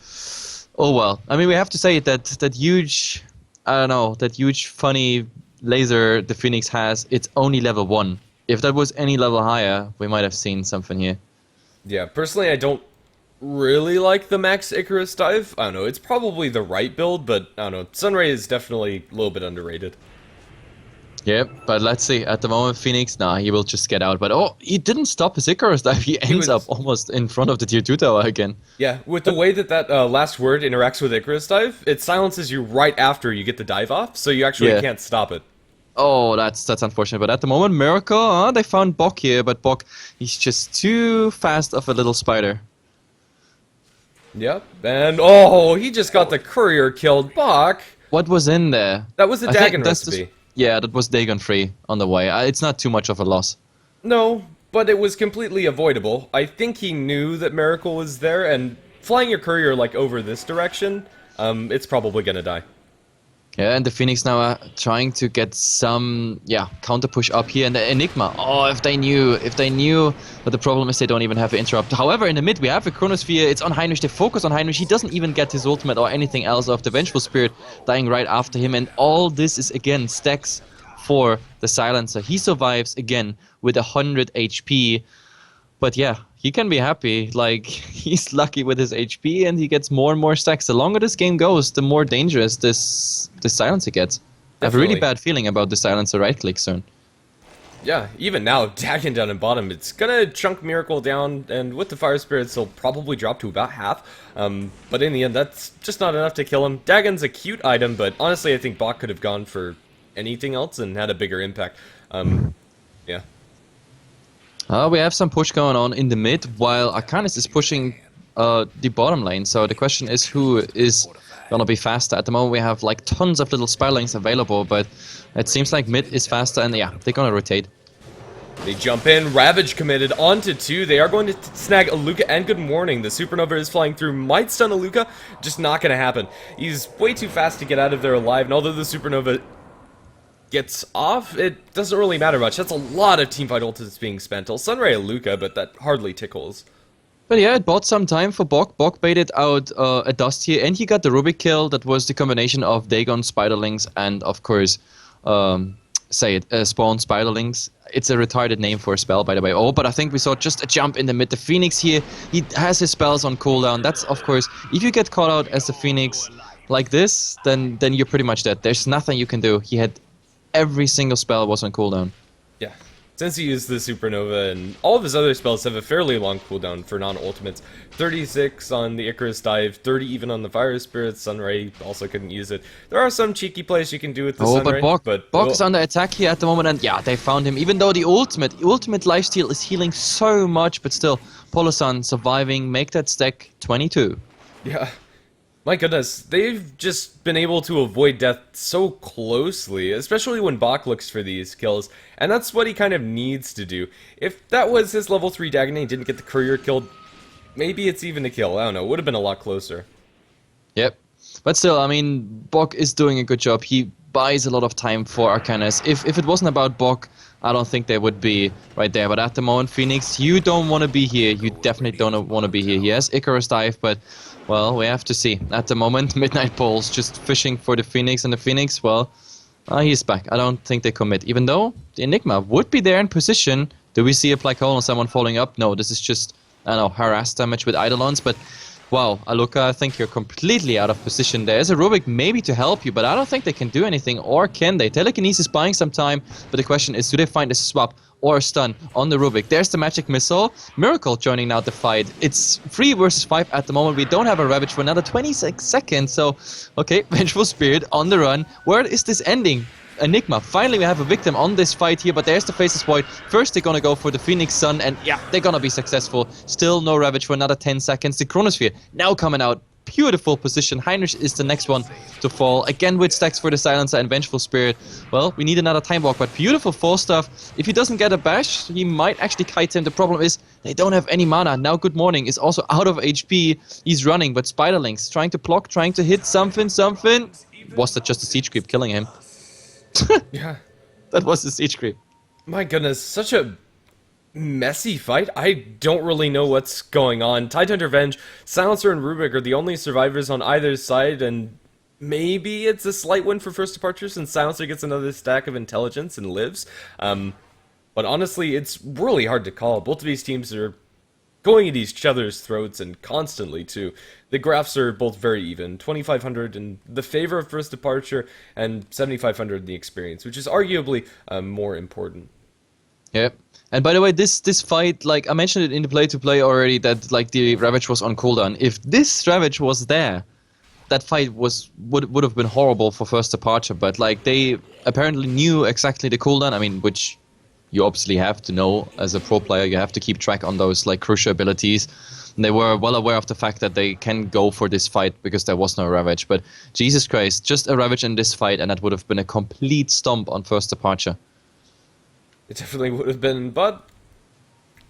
Oh well. I mean, we have to say that huge, I don't know, that huge funny laser the Phoenix has, it's only level 1. If that was any level higher, we might have seen something here. Yeah, personally, I don't really like the Max Icarus Dive. I don't know, it's probably the right build, but I don't know, Sunray is definitely a little bit underrated. Yeah, but let's see. At the moment, Phoenix, nah, he will just get out. But oh, he didn't stop his Icarus Dive. He ends up almost in front of the tier 2 tower again. Yeah, with the way that last word interacts with Icarus Dive, it silences you right after you get the dive off, so you actually can't stop it. Oh, that's unfortunate. But at the moment, Miracle, they found Bok here, but Bok, he's just too fast of a little spider. Yep, and oh, he just got the courier killed. Bok. What was in there? That was a Dagon recipe. Yeah, that was Dagon free on the way. It's not too much of a loss. No, but it was completely avoidable. I think he knew that Miracle was there, and flying your courier like over this direction, it's probably gonna die. Yeah, and the Phoenix now are trying to get some, counter push up here, and the Enigma. Oh, if they knew, but the problem is they don't even have an interrupt. However, in the mid, we have a Chronosphere, it's on Heinrich, they focus on Heinrich, he doesn't even get his ultimate or anything else off. The Vengeful Spirit dying right after him, and all this is, again, stacks for the Silencer. He survives, again, with 100 HP, but yeah, he can be happy, like, he's lucky with his HP, and he gets more and more stacks. The longer this game goes, the more dangerous this Silencer gets. I have a really bad feeling about the Silencer right-click soon. Yeah, even now, Dagon down in bottom, it's gonna chunk Miracle down, and with the Fire Spirits, he'll probably drop to about half. But in the end, that's just not enough to kill him. Dagon's a cute item, but honestly, I think Bok could have gone for anything else and had a bigger impact. Yeah. We have some push going on in the mid, while Arcanys is pushing the bottom lane. So the question is, who is gonna be faster? At the moment, we have like tons of little Spirelings available, but it seems like mid is faster, and yeah, they're gonna rotate. They jump in, Ravage committed onto 2. They are going to snag Aluka and Good Morning. The Supernova is flying through, might stun Aluka, just not gonna happen. He's way too fast to get out of there alive, and although the Supernova gets off, it doesn't really matter much. That's a lot of teamfight ult that's being spent. I'll Sunray Aluka, but that hardly tickles. But yeah, it bought some time for Bok. Bok baited out a Dust here, and he got the Rubik kill. That was the combination of Dagon Spiderlings and, of course, Spawn Spiderlings. It's a retarded name for a spell, by the way. Oh, but I think we saw just a jump in the mid. The Phoenix here, he has his spells on cooldown. That's, of course, if you get caught out as the Phoenix like this, then you're pretty much dead. There's nothing you can do. He had every single spell was on cooldown. Yeah. Since he used the Supernova, and all of his other spells have a fairly long cooldown for non-ultimates. 36 on the Icarus Dive, 30 even on the Fire Spirit. Sunray also couldn't use it. There are some cheeky plays you can do with the Sunray. But Bok is under attack here at the moment, and yeah, they found him. Even though the ultimate lifesteal is healing so much, but still, Polosan surviving, make that stack 22. Yeah. My goodness, they've just been able to avoid death so closely, especially when Bok looks for these kills, and that's what he kind of needs to do. If that was his level 3 Dagon and he didn't get the courier killed, maybe it's even a kill, I don't know, it would have been a lot closer. Yep, but still, I mean, Bok is doing a good job. He buys a lot of time for Arcanys. If it wasn't about Bok, I don't think they would be right there, but at the moment, Phoenix, you don't want to be here, you definitely don't want to be here. He has Icarus Dive, but well, we have to see. At the moment, Midnight Pulse just fishing for the Phoenix, and the Phoenix, well, he's back. I don't think they commit. Even though the Enigma would be there in position. Do we see a Black Hole and someone falling up? No, this is just, I don't know, harass damage with Eidolons, but wow, Aluka, I think you're completely out of position. There is a Rubik maybe to help you, but I don't think they can do anything, or can they? Telekinesis buying some time, but the question is, do they find a swap or a stun on the Rubik? There's the magic missile. Miracle joining now the fight. It's 3 versus 5 at the moment. We don't have a Ravage for another 26 seconds, so okay, Vengeful Spirit on the run. Where is this ending? Enigma, finally we have a victim on this fight here, but there's the Faceless Void. First they're gonna go for the Phoenix Sun, and yeah, they're gonna be successful. Still no Ravage for another 10 seconds. The Chronosphere now coming out. Beautiful position. Heinrich is the next one to fall. Again with stacks for the Silencer and Vengeful Spirit. Well, we need another Time Walk, but beautiful full stuff. If he doesn't get a bash, he might actually kite him. The problem is they don't have any mana. Now Good Morning is also out of HP. He's running, but Spiderlings trying to block, trying to hit something. Was that just a Siege Creep killing him? Yeah. That was a Siege Creep. My goodness, such a messy fight. I don't really know what's going on. Tidehunter Venge, Silencer, and Rubik are the only survivors on either side, and maybe it's a slight win for First Departure since Silencer gets another stack of intelligence and lives. But honestly, it's really hard to call. Both of these teams are going at each other's throats, and constantly too. The graphs are both very even, 2,500 in the favor of First Departure and 7,500 in the experience, which is arguably more important. Yep. And by the way, this fight, like I mentioned it in the play-to-play already, that like the Ravage was on cooldown. If this Ravage was there, that fight would have been horrible for First Departure. But like they apparently knew exactly the cooldown. I mean, which you obviously have to know as a pro player. You have to keep track on those like crucial abilities. And they were well aware of the fact that they can go for this fight because there was no Ravage. But Jesus Christ, just a Ravage in this fight, and that would have been a complete stomp on First Departure. It definitely would have been, but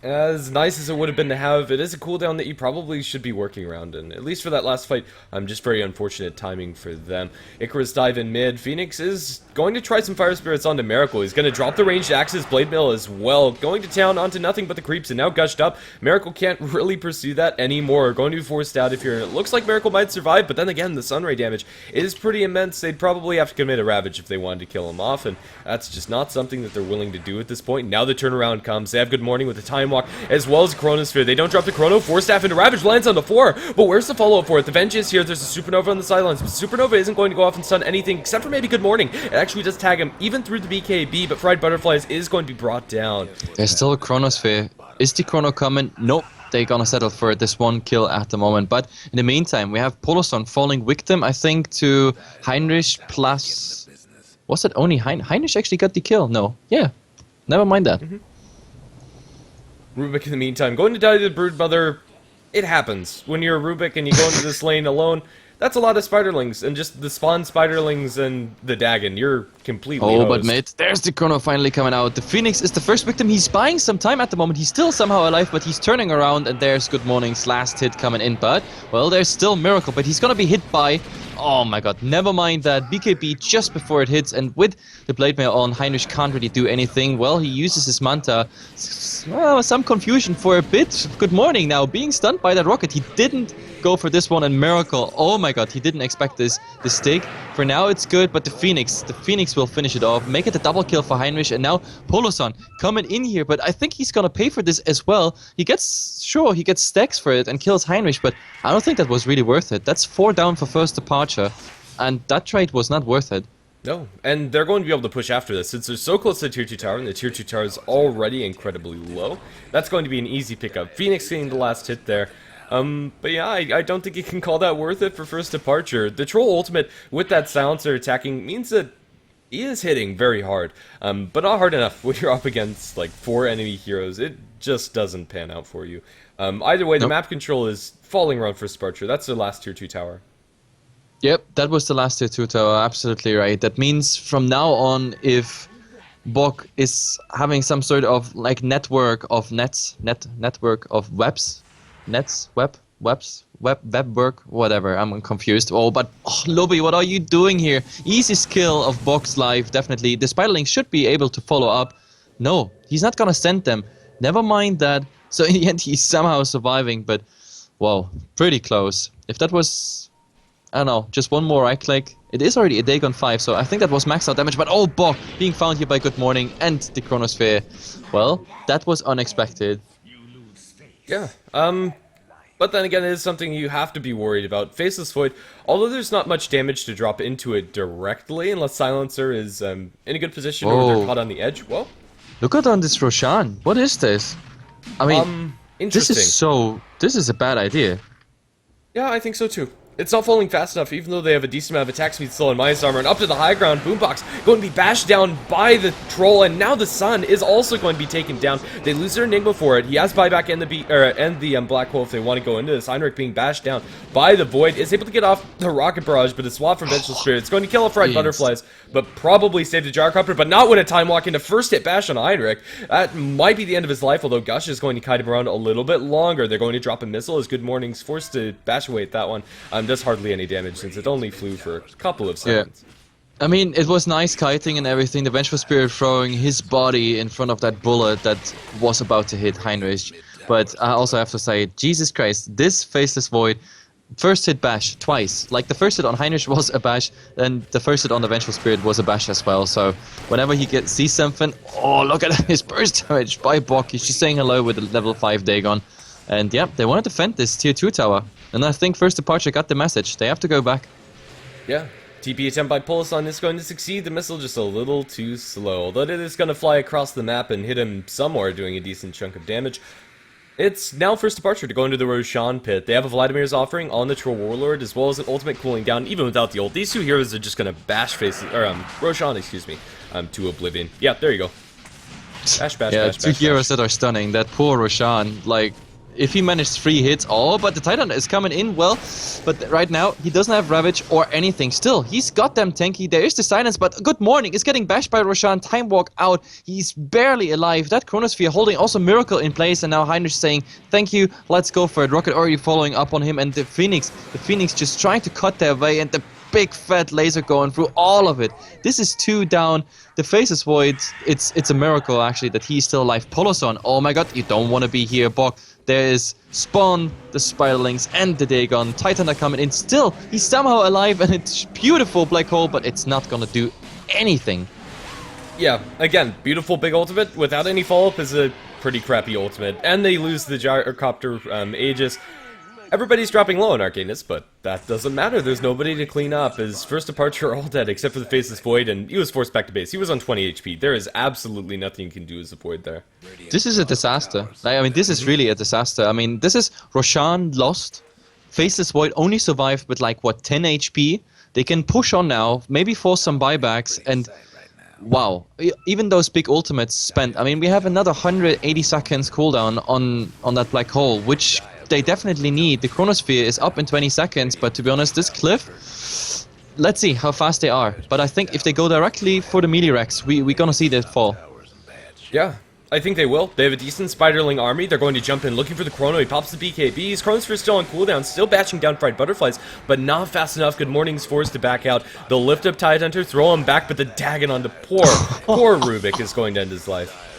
as nice as it would have been to have, it is a cooldown that you probably should be working around, and at least for that last fight, just very unfortunate timing for them. Icarus Dive in mid. Phoenix is going to try some Fire Spirits onto Miracle. He's going to drop the ranged axes, Blade Mill as well. Going to town onto nothing but the creeps, and now gushed up. Miracle can't really pursue that anymore. Going to be forced out if you're... It looks like Miracle might survive, but then again, the Sunray damage is pretty immense. They'd probably have to commit a Ravage if they wanted to kill him off, and that's just not something that they're willing to do at this point. Now the turnaround comes. They have Good Morning with the Time Walk, as well as a Chronosphere. They don't drop the Chrono. Force Staff into Ravage lands on the floor, but where's the follow-up for it? The Venge is here. There's a Supernova on the sidelines, but Supernova isn't going to go off and stun anything except for maybe Good Morning. It actually does tag him even through the BKB, but Fried Butterflies is going to be brought down. There's still a Chronosphere. Is the Chrono coming? Nope. They're gonna settle for this one kill at the moment. But in the meantime, we have Polosan falling victim, I think, to Heinrich plus... Was it only Heinrich actually got the kill? No. Yeah. Never mind that. Rubik in the meantime, going to die to the Broodmother. It happens. When you're a Rubik and you go into this lane alone, that's a lot of spiderlings, and just the spawn spiderlings and the Dagon, you're completely Oh, hosed. but mate, there's the Chrono finally coming out. The Phoenix is the first victim. He's buying some time at the moment. He's still somehow alive, but he's turning around, and there's Good Morning's last hit coming in. But, well, there's still Miracle, but he's gonna be hit by... Oh my god, never mind that. BKB just before it hits, and with the Blade Mail on, Heinrich can't really do anything. Well, he uses his Manta. Well, some confusion for a bit. Good Morning now, being stunned by that rocket. He didn't go for this one, and Miracle. Oh my god, he didn't expect this stick. For now, it's good, but the Phoenix will finish it off, make it a double kill for Heinrich, and now Polosan coming in here, but I think he's gonna pay for this as well. He gets stacks for it and kills Heinrich, but I don't think that was really worth it. That's 4 down for first departure, and that trade was not worth it. No, and they're going to be able to push after this. Since they're so close to the tier 2 tower, and the tier 2 tower is already incredibly low, that's going to be an easy pickup. Phoenix getting the last hit there. But yeah, I don't think you can call that worth it for first departure. The Troll ultimate with that silencer attacking means that he is hitting very hard, but not hard enough when you're up against like 4 enemy heroes. It just doesn't pan out for you. Either way, the map control is falling around first departure. That's their last tier 2 tower. Yep, that was the last tier 2 tower, absolutely right. That means from now on, if Bok is having some sort of like network of network of webs, web work, whatever, I'm confused. Oh, but Lobby, what are you doing here? Easy skill of Bok's life, definitely. The Spiderling should be able to follow up. No, he's not gonna send them. Never mind that. So in the end, he's somehow surviving, but wow, pretty close. If that was, I don't know, just one more right click. It is already a Dagon 5, so I think that was maxed out damage, but oh, Bok being found here by Good Morning and the Chronosphere. Well, that was unexpected. Yeah, but then again, it is something you have to be worried about. Faceless Void, although there's not much damage to drop into it directly, unless Silencer is in a good position or they're caught on the edge. Whoa. Look at on this Roshan. What is this? I mean, interesting. This is a bad idea. Yeah, I think so too. It's not falling fast enough, even though they have a decent amount of attack speed still in Minus Armor. And up to the high ground, Boombox going to be bashed down by the Troll, and now the Sun is also going to be taken down. They lose their Enigma for it. He has buyback and the Black Hole if they want to go into this. Heinrich being bashed down by the Void is able to get off the Rocket Barrage, but a swap from Vengeful Spirit. It's going to kill off Fried Butterflies, but probably save the Gyrocopter, but not when a Time Walk into first hit bash on Heinrich. That might be the end of his life, although Gush is going to kite him around a little bit longer. They're going to drop a missile as Good Morning's forced to bash away at that one. Does hardly any damage since it only flew for a couple of seconds. Yeah. I mean, it was nice kiting and everything. The Vengeful Spirit throwing his body in front of that bullet that was about to hit Heinrich. But I also have to say, Jesus Christ, this Faceless Void, first hit bash twice. Like the first hit on Heinrich was a bash, and the first hit on the Vengeful Spirit was a bash as well. So whenever he sees something, oh, look at his burst damage by Bok. He's just saying hello with a level 5 Dagon. And yeah, they want to defend this tier 2 tower. And I think First Departure got the message. They have to go back. Yeah. TP attempt by Polosan is going to succeed. The missile just a little too slow. Although it is going to fly across the map and hit him somewhere, doing a decent chunk of damage. It's now First Departure to go into the Roshan pit. They have a Vladimir's offering on the Troll Warlord, as well as an ultimate cooling down, even without the ult. These two heroes are just going to bash Roshan, excuse me, to oblivion. Yeah, there you go. Bash, bash, yeah, bash, two bash, heroes bash. that are stunning. That poor Roshan, like, if he managed 3 hits, but the Titan is coming in well, but right now he doesn't have Ravage or anything. Still, he's goddamn tanky. There is the silence, but Good Morning is getting bashed by Roshan. Time Walk out. He's barely alive. That Chronosphere holding also Miracle in place, and now Heinrich saying, thank you, let's go for it. Rocket already following up on him, and the Phoenix just trying to cut their way, and the big fat laser going through all of it. This is 2 down. The Faceless Void, it's a miracle actually that he's still alive. Polosan, oh my god, you don't want to be here, Bok. There is Spawn, the Spiderlings, and the Dagon. Titan are coming in. Still, he's somehow alive, and it's beautiful Black Hole, but it's not gonna do anything. Yeah, again, beautiful big ultimate. Without any follow-up is a pretty crappy ultimate. And they lose the Gyrocopter Aegis. Everybody's dropping low on Arcanys, but that doesn't matter. There's nobody to clean up. His First Departure are all dead, except for the Faceless Void, and he was forced back to base. He was on 20 HP. There is absolutely nothing you can do as a Void there. This is a disaster. I mean, this is really a disaster. I mean, this is Roshan lost. Faceless Void only survived with, like, what, 10 HP? They can push on now, maybe force some buybacks, and wow. Even those big ultimates spent. I mean, we have another 180 seconds cooldown on that Black Hole, which they definitely need. The Chronosphere is up in 20 seconds, but to be honest, this cliff, let's see how fast they are. But I think if they go directly for the melee Rex, we're gonna see that fall. Yeah, I think they will. They have a decent Spiderling army. They're going to jump in looking for the Chrono. He pops the BKBs. Chronosphere still on cooldown, still batching down Fried Butterflies, but not fast enough. Good Morning's forced to back out. They'll lift up Tidehunter, throw him back, but the Dagon on the poor Rubik is going to end his life.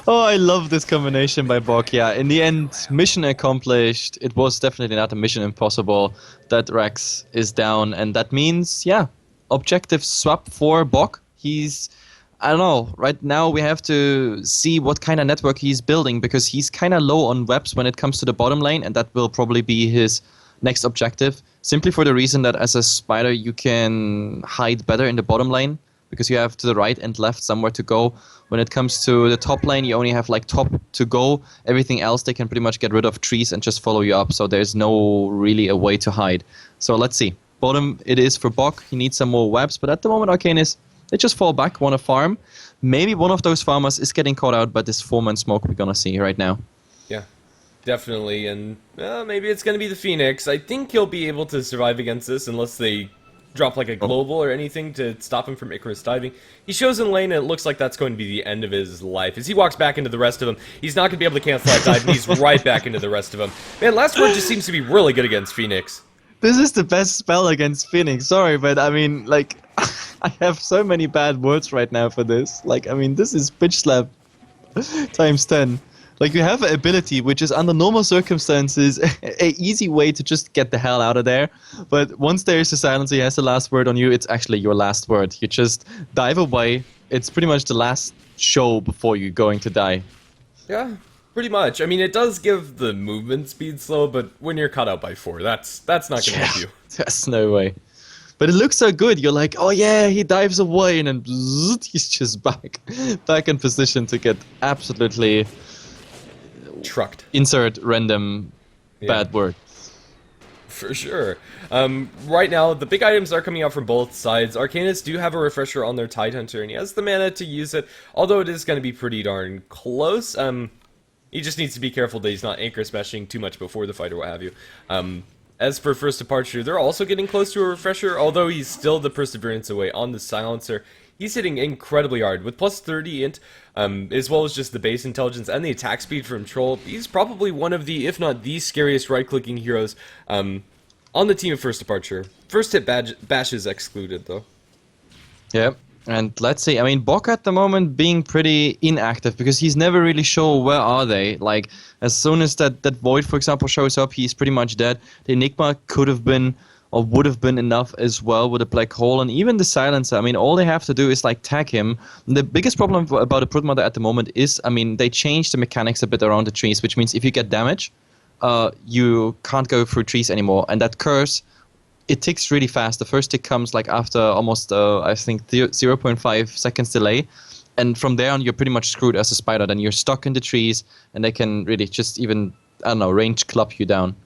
Oh, I love this combination by Bok. Yeah, in the end, mission accomplished. It was definitely not a mission impossible. That Rex is down, and that means, yeah, objective swap for Bok. He's, I don't know, right now we have to see what kind of network he's building, because he's kind of low on webs when it comes to the bottom lane, and that will probably be his next objective, simply for the reason that as a spider you can hide better in the bottom lane, because you have to the right and left somewhere to go. When it comes to the top lane, you only have like top to go. Everything else, they can pretty much get rid of trees and just follow you up, so there's no really a way to hide. So let's see. Bottom it is for Bok. He needs some more webs, but at the moment Arcanys, they just fall back, want to farm. Maybe one of those farmers is getting caught out by this 4-man smoke we're gonna see right now. Yeah, definitely, and maybe it's going to be the Phoenix. I think he'll be able to survive against this unless they drop like a global or anything to stop him from Icarus diving. He shows in lane, and it looks like that's going to be the end of his life. As he walks back into the rest of them, he's not going to be able to cancel that dive, and he's right back into the rest of them. Man, Last Word just seems to be really good against Phoenix. This is the best spell against Phoenix. Sorry, but I mean, like, I have so many bad words right now for this. Like, I mean, this is bitch slap times 10. Like, you have an ability which is under normal circumstances a easy way to just get the hell out of there. But once there is a silencer, he has the last word on you, it's actually your last word. You just dive away. It's pretty much the last show before you're going to die. Yeah, pretty much. I mean, it does give the movement speed slow, but when you're cut out by 4, that's not going to help you. There's no way. But it looks so good. You're like, oh yeah, he dives away, and then bzzzt, he's just back in position to get absolutely trucked. Insert random bad word. For sure. Right now, the big items are coming out from both sides. Arcanys do have a refresher on their Tidehunter, and he has the mana to use it, although it is going to be pretty darn close. He just needs to be careful that he's not anchor smashing too much before the fight or what have you. As for First Departure, they're also getting close to a refresher, although he's still the Perseverance away on the Silencer. He's hitting incredibly hard, with plus 30 int, as well as just the base intelligence and the attack speed from Troll. He's probably one of the, if not the scariest right-clicking heroes on the team of First Departure. First hit bashes excluded, though. Yep. And let's see, I mean, Bok at the moment being pretty inactive, because he's never really sure where are they. Like, as soon as that Void, for example, shows up, he's pretty much dead. The Enigma could have been, or would have been enough as well with a Black Hole, and even the Silencer. I mean, all they have to do is, like, tag him. The biggest problem about the Broodmother at the moment is, I mean, they changed the mechanics a bit around the trees, which means if you get damage, you can't go through trees anymore. And that curse, it ticks really fast. The first tick comes like after almost, I think, 0.5 seconds delay. And from there on, you're pretty much screwed as a spider. Then you're stuck in the trees, and they can really just even, I don't know, range club you down.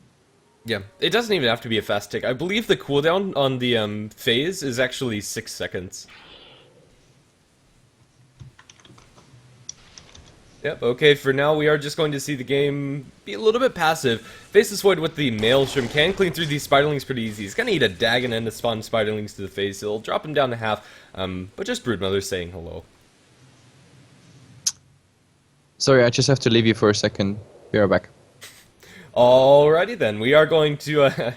Yeah, it doesn't even have to be a fast tick. I believe the cooldown on the phase is actually 6 seconds. Yep, okay, for now we are just going to see the game be a little bit passive. Faceless Void with the Maelstrom can clean through these Spiderlings pretty easy. He's gonna eat a Dagon and to spawn Spiderlings to the face. It'll drop him down to half, but just Broodmother saying hello. Sorry, I just have to leave you for a second. Be right back. Alrighty then, we are going to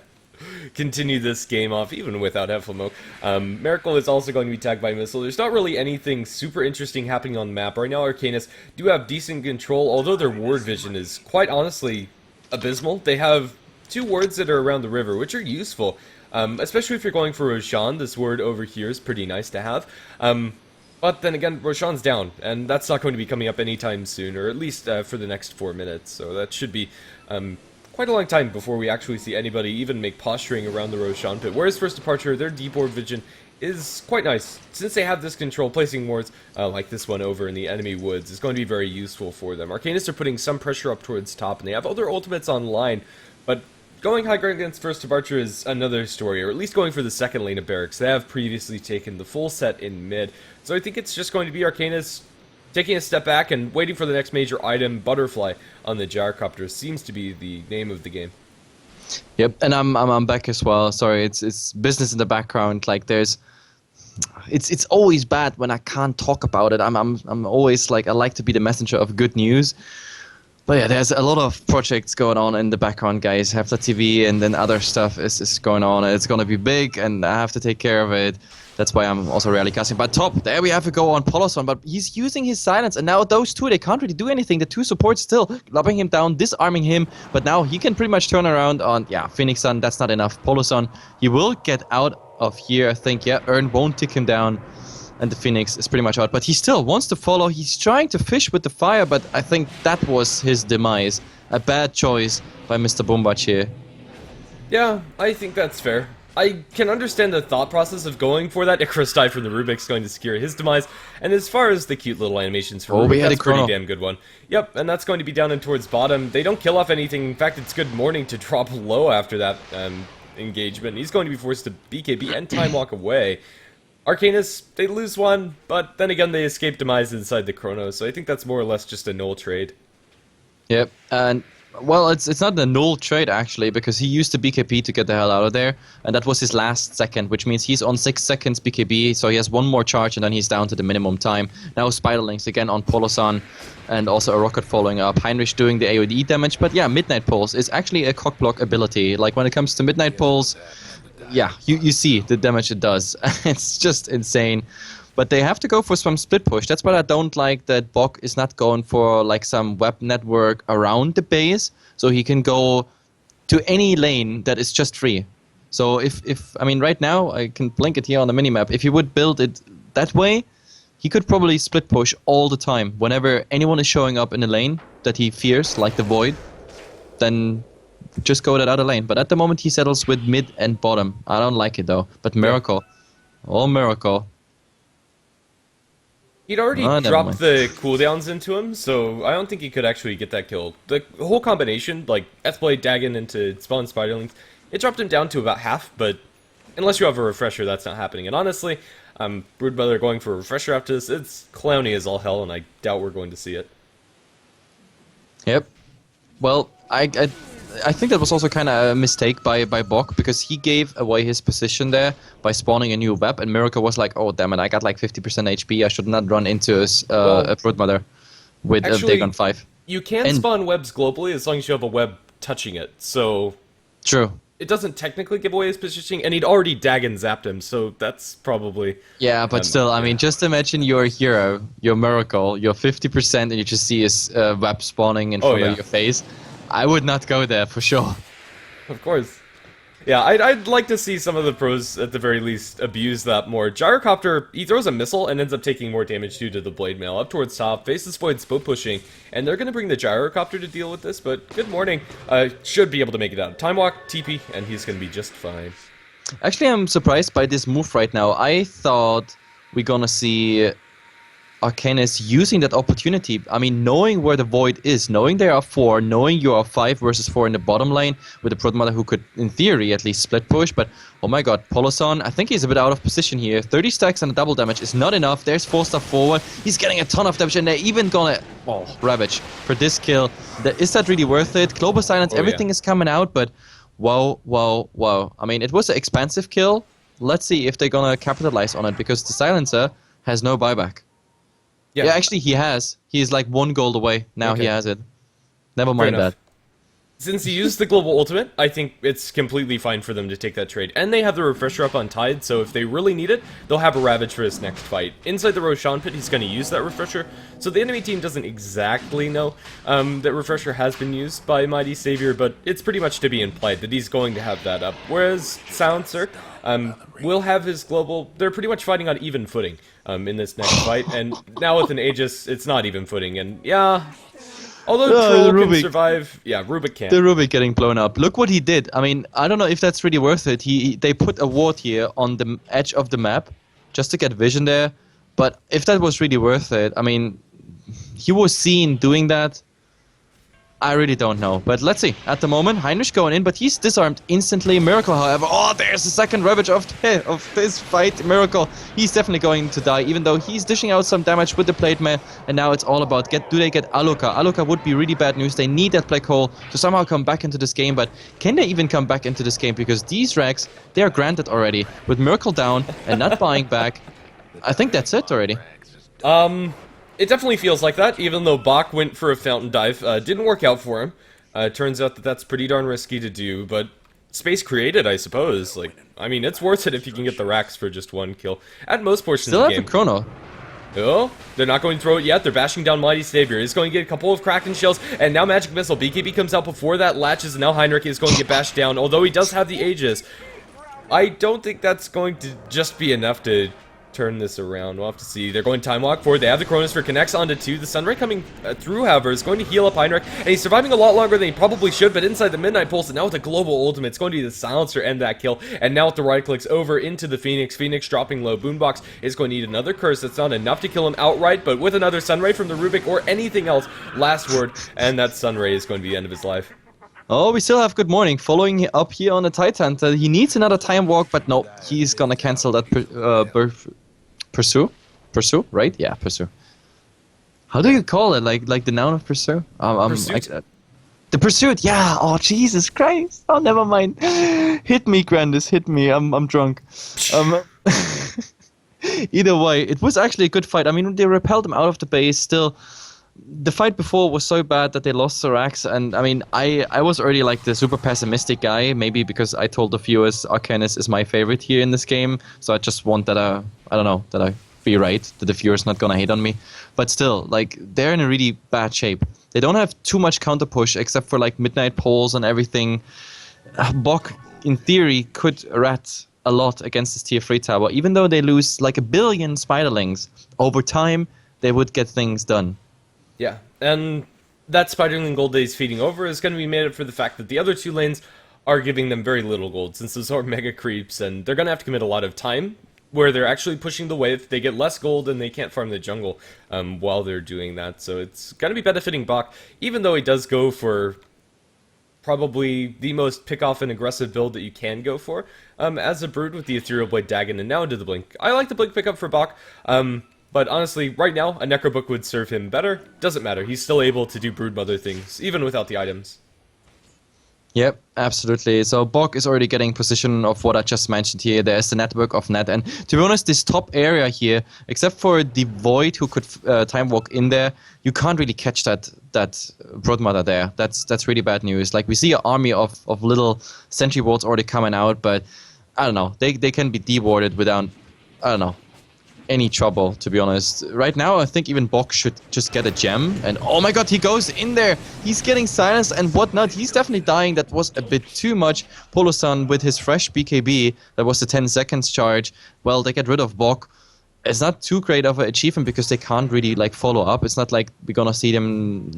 continue this game off even without HeflaTV. Miracle is also going to be tagged by Missile. There's not really anything super interesting happening on the map. Right now Arcanys do have decent control, although their ward vision is quite honestly abysmal. They have 2 wards that are around the river, which are useful, especially if you're going for Roshan. This ward over here is pretty nice to have. But then again, Roshan's down, and that's not going to be coming up anytime soon, or at least for the next 4 minutes, so that should be quite a long time before we actually see anybody even make posturing around the Roshan pit. Whereas First Departure, their deep ward vision is quite nice. Since they have this control, placing wards like this one over in the enemy woods is going to be very useful for them. Arcanys are putting some pressure up towards top, and they have other ultimates online, but going high ground against First Departure is another story, or at least going for the second lane of Barracks. They have previously taken the full set in mid, so I think it's just going to be Arcanys taking a step back and waiting for the next major item, Butterfly, on the gyrocopter seems to be the name of the game. Yep, and I'm back as well. Sorry, it's business in the background. Like it's always bad when I can't talk about it. I'm always like I like to be the messenger of good news. But yeah, there's a lot of projects going on in the background, guys. HeflaTV and then other stuff is going on. It's gonna be big, and I have to take care of it. That's why I'm also rarely casting. But top, there we have to go on Poloson, but he's using his silence, and now those two, they can't really do anything. The two supports still lobbing him down, disarming him, but now he can pretty much turn around on, yeah, Phoenix Sun, that's not enough. Poloson, he will get out of here, I think, yeah, Ern won't tick him down, and the Phoenix is pretty much out. But he still wants to follow, he's trying to fish with the fire, but I think that was his demise. A bad choice by Mr. Bombach here. Yeah, I think that's fair. I can understand the thought process of going for that. Icarus dive from the Rubik's going to secure his demise. And as far as the cute little animations for Rubik, that's a pretty damn good one. Yep, and that's going to be down and towards bottom. They don't kill off anything. In fact, it's good morning to drop low after that engagement. He's going to be forced to BKB and time walk away. Arcanys, they lose one, but then again they escape demise inside the Chrono, so I think that's more or less just a null trade. Yep, and well, it's not a null trade actually, because he used the BKB to get the hell out of there, and that was his last second, which means he's on 6 seconds BKB, so he has one more charge and then he's down to the minimum time. Now Spiderlings again on Polosan, and also a rocket following up. Heinrich doing the AoE damage, but yeah, Midnight Pulse is actually a cockblock ability. Like when it comes to Midnight Pulse, yeah, you see the damage it does. It's just insane. But they have to go for some split push. That's what I don't like, that Bok is not going for like some web network around the base, so he can go to any lane that is just free. So if I mean right now I can blink it here on the minimap. If he would build it that way, he could probably split push all the time. Whenever anyone is showing up in a lane that he fears, like the Void, then just go that other lane. But at the moment he settles with mid and bottom. I don't like it though. But Miracle, oh Miracle. He'd already dropped the cooldowns into him, so I don't think he could actually get that kill. The whole combination, like Ethblade, Dagon into Spawn Spiderlings, it dropped him down to about half, but unless you have a refresher, that's not happening. And honestly, Broodmother going for a refresher after this, it's clowny as all hell, and I doubt we're going to see it. Yep. Well, I think that was also kind of a mistake by Bok, because he gave away his position there by spawning a new web, and Miracle was like, oh damn it, I got like 50% HP, I should not run into a Broodmother with a Dagon 5. You can spawn webs globally as long as you have a web touching it, so... True. It doesn't technically give away his positioning, and he'd already Dagon zapped him, so that's probably... Yeah, but still, I mean, just imagine you're a hero, you're Miracle, you're 50%, and you just see his web spawning in front of your face. I would not go there, for sure. Of course. Yeah, I'd like to see some of the pros, at the very least, abuse that more. Gyrocopter, he throws a missile and ends up taking more damage due to the blade mail. Up towards top, faces Void split pushing, and they're going to bring the Gyrocopter to deal with this, but good morning. Should be able to make it out. Time walk, TP, and he's going to be just fine. Actually, I'm surprised by this move right now. I thought we're going to see Arcanys using that opportunity. I mean, knowing where the Void is, knowing there are 4, knowing you are 5 versus 4 in the bottom lane with a Broodmother who could, in theory, at least split push, but oh my god, Polosan, I think he's a bit out of position here. 30 stacks and a double damage is not enough. There's 4 stuff forward. He's getting a ton of damage, and they're even gonna Ravage for this kill. Is that really worth it? Global Silence, everything is coming out, but wow. I mean, it was an expansive kill. Let's see if they're gonna capitalize on it, because the Silencer has no buyback. Yeah, actually he has. He's like 1 gold away. Now he has it. Never mind that. Since he used the global ultimate, I think it's completely fine for them to take that trade. And they have the refresher up on Tide, so if they really need it, they'll have a Ravage for his next fight. Inside the Roshan pit, he's going to use that refresher, so the enemy team doesn't exactly know that refresher has been used by Mighty Savior, but it's pretty much to be implied that he's going to have that up. Whereas Silencer will have his global... They're pretty much fighting on even footing in this next fight, and now with an Aegis, it's not even footing, and yeah... Although Troll can survive, yeah, Rubik can't. The Rubik getting blown up. Look what he did. I mean, I don't know if that's really worth it. They put a ward here on the edge of the map just to get vision there. But if that was really worth it, I mean, he was seen doing that. I really don't know, but let's see. At the moment, Heinrich going in, but he's disarmed instantly. Miracle, however, oh, there's the second ravage of this fight. Miracle, he's definitely going to die, even though he's dishing out some damage with the plate mail. And now it's all about do they get Aluka? Aluka would be really bad news. They need that black hole to somehow come back into this game, but can they even come back into this game? Because these racks, they are granted already. With Miracle down and not buying back, I think that's it already. It definitely feels like that, even though Bach went for a fountain dive. Didn't work out for him. Turns out that that's pretty darn risky to do, but space created, I suppose. Like, I mean, it's worth it if you can get the racks for just one kill. At most portions Still of the have game. the chrono. Oh, they're not going to throw it yet. They're bashing down Mighty Savior. He's going to get a couple of Kraken shells, and now Magic Missile. BKB comes out before that latches, and now Heinrich is going to get bashed down, although he does have the Aegis. I don't think that's going to just be enough to turn this around. We'll have to see. They're going Time Walk forward. They have the Chronosphere, connects onto 2. The Sunray coming through, however, is going to heal up Heinrich, and he's surviving a lot longer than he probably should, but inside the Midnight Pulse, and now with the Global Ultimate, it's going to be the Silencer end that kill, and now with the right clicks over into the Phoenix. Phoenix dropping low. Boombox is going to need another curse. That's not enough to kill him outright, but with another Sunray from the Rubik or anything else, last word, and that Sunray is going to be the end of his life. Oh, we still have Good Morning following up here on the Titan. He needs another Time Walk, but no, he's gonna cancel that Pursue, right? Yeah, Pursue. How do you call it? Like the noun of Pursue? Pursuit? The Pursuit, yeah. Oh, Jesus Christ. Oh, never mind. Hit me, Grandis, hit me. I'm drunk. Either way, it was actually a good fight. I mean, they repelled him out of the base. Still, the fight before was so bad that they lost the racks, and I mean, I was already like the super pessimistic guy, maybe because I told the viewers Arcanys is my favorite here in this game, so I just want that I don't know, that I be right, that the viewers not gonna hate on me. But still, like, they're in a really bad shape. They don't have too much counter push except for like Midnight Poles and everything. Bok, in theory, could rat a lot against this tier 3 tower, even though they lose like 1 billion spiderlings. Over time, they would get things done. Yeah, and that Spiderling gold that he's feeding over is going to be made up for the fact that the other 2 lanes are giving them very little gold, since those are mega creeps, and they're going to have to commit a lot of time where they're actually pushing the wave. They get less gold and they can't farm the jungle while they're doing that, so it's going to be benefiting Bach, even though he does go for probably the most pick-off and aggressive build that you can go for, as a Brood with the Ethereal Blade Dagon, and now into the Blink. I like the Blink pickup for Bach, but honestly, right now, a Necrobook would serve him better. Doesn't matter. He's still able to do Broodmother things, even without the items. Yep, absolutely. So Bok is already getting position of what I just mentioned here. There's the network of net. And to be honest, this top area here, except for the Void who could time walk in there, you can't really catch that Broodmother there. That's really bad news. Like, we see an army of little sentry wards already coming out, but I don't know. They can be dewarded without, I don't know, any trouble, to be honest. Right now, I think even Bok should just get a gem, and oh my god, he goes in there! He's getting silenced and whatnot. He's definitely dying. That was a bit too much. Polosan with his fresh BKB, that was the 10 seconds charge. Well, they get rid of Bok. It's not too great of an achievement because they can't really like follow up. It's not like we're gonna see them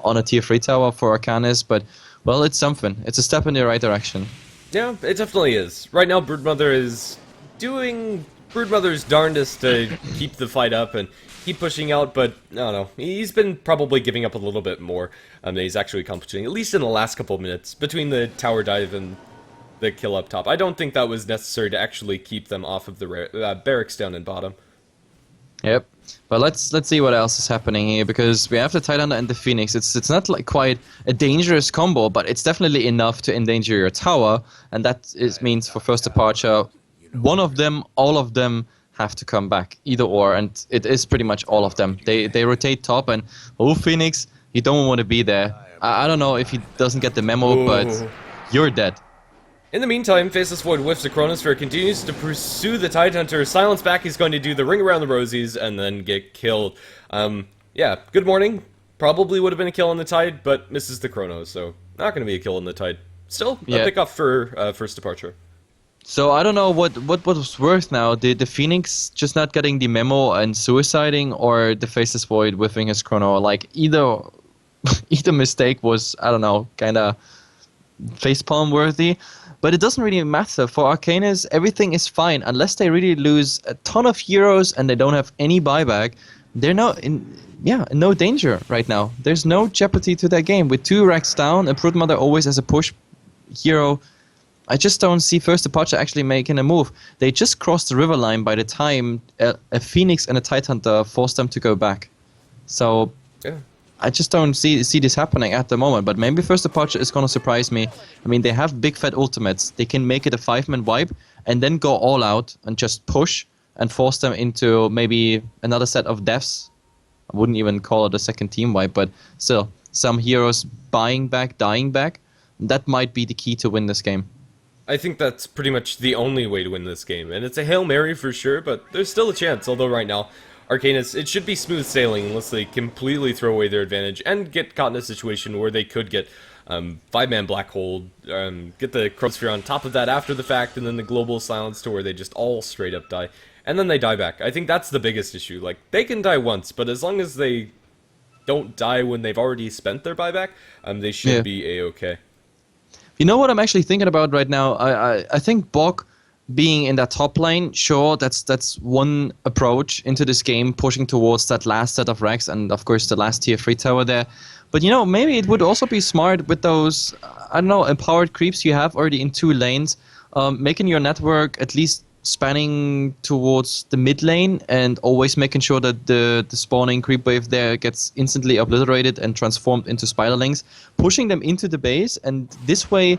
on a tier 3 tower for Arcanys, but well, it's something. It's a step in the right direction. Yeah, it definitely is. Right now, Broodmother is doing Broodmother's darndest to keep the fight up and keep pushing out, but I don't know. He's been probably giving up a little bit more than he's actually accomplishing, at least in the last couple of minutes, between the tower dive and the kill up top. I don't think that was necessary to actually keep them off of the barracks down in bottom. Yep. But let's see what else is happening here, because we have the Titan and the Phoenix. It's not like quite a dangerous combo, but it's definitely enough to endanger your tower, and that means for first departure, one of them, all of them have to come back, either or, and it is pretty much all of them. They rotate top, and Phoenix, you don't want to be there. I don't know if he doesn't get the memo, but you're dead. In the meantime, Faceless Void whiffs the Chronosphere, continues to pursue the Tidehunter. Silence back, he's going to do the ring around the rosies and then get killed. Yeah, good morning. Probably would have been a kill on the Tide, but misses the Chrono, so not going to be a kill on the Tide. Still, a pick-off for first departure. So I don't know what was worse now, the Phoenix just not getting the memo and suiciding, or the Faceless Void whiffing his Chrono. Like, either mistake was, I don't know, kind of facepalm worthy. But it doesn't really matter. For Arcanys, everything is fine. Unless they really lose a ton of heroes and they don't have any buyback, they're in no danger right now. There's no jeopardy to their game. With 2 racks down, a Broodmother always as a push hero, I just don't see First Departure actually making a move. They just crossed the river line by the time a Phoenix and a Tidehunter forced them to go back. So Yeah. I just don't see this happening at the moment. But maybe First Departure is going to surprise me. I mean, they have big fat ultimates. They can make it a 5-man wipe and then go all out and just push and force them into maybe another set of deaths. I wouldn't even call it a second team wipe, but still, some heroes dying back. That might be the key to win this game. I think that's pretty much the only way to win this game, and it's a Hail Mary for sure, but there's still a chance, although right now, Arcanys, it should be smooth sailing unless they completely throw away their advantage and get caught in a situation where they could get 5-man Black Hole, get the Chronosphere on top of that after the fact, and then the Global Silence to where they just all straight up die, and then they die back. I think that's the biggest issue. Like, they can die once, but as long as they don't die when they've already spent their buyback, they should be A-okay. You know what I'm actually thinking about right now? I think Bok being in that top lane, sure, that's one approach into this game, pushing towards that last set of racks and of course the last tier 3 tower there. But you know, maybe it would also be smart with those, I don't know, empowered creeps you have already in 2 lanes, making your network at least spanning towards the mid lane and always making sure that the spawning creep wave there gets instantly obliterated and transformed into spiderlings, pushing them into the base, and this way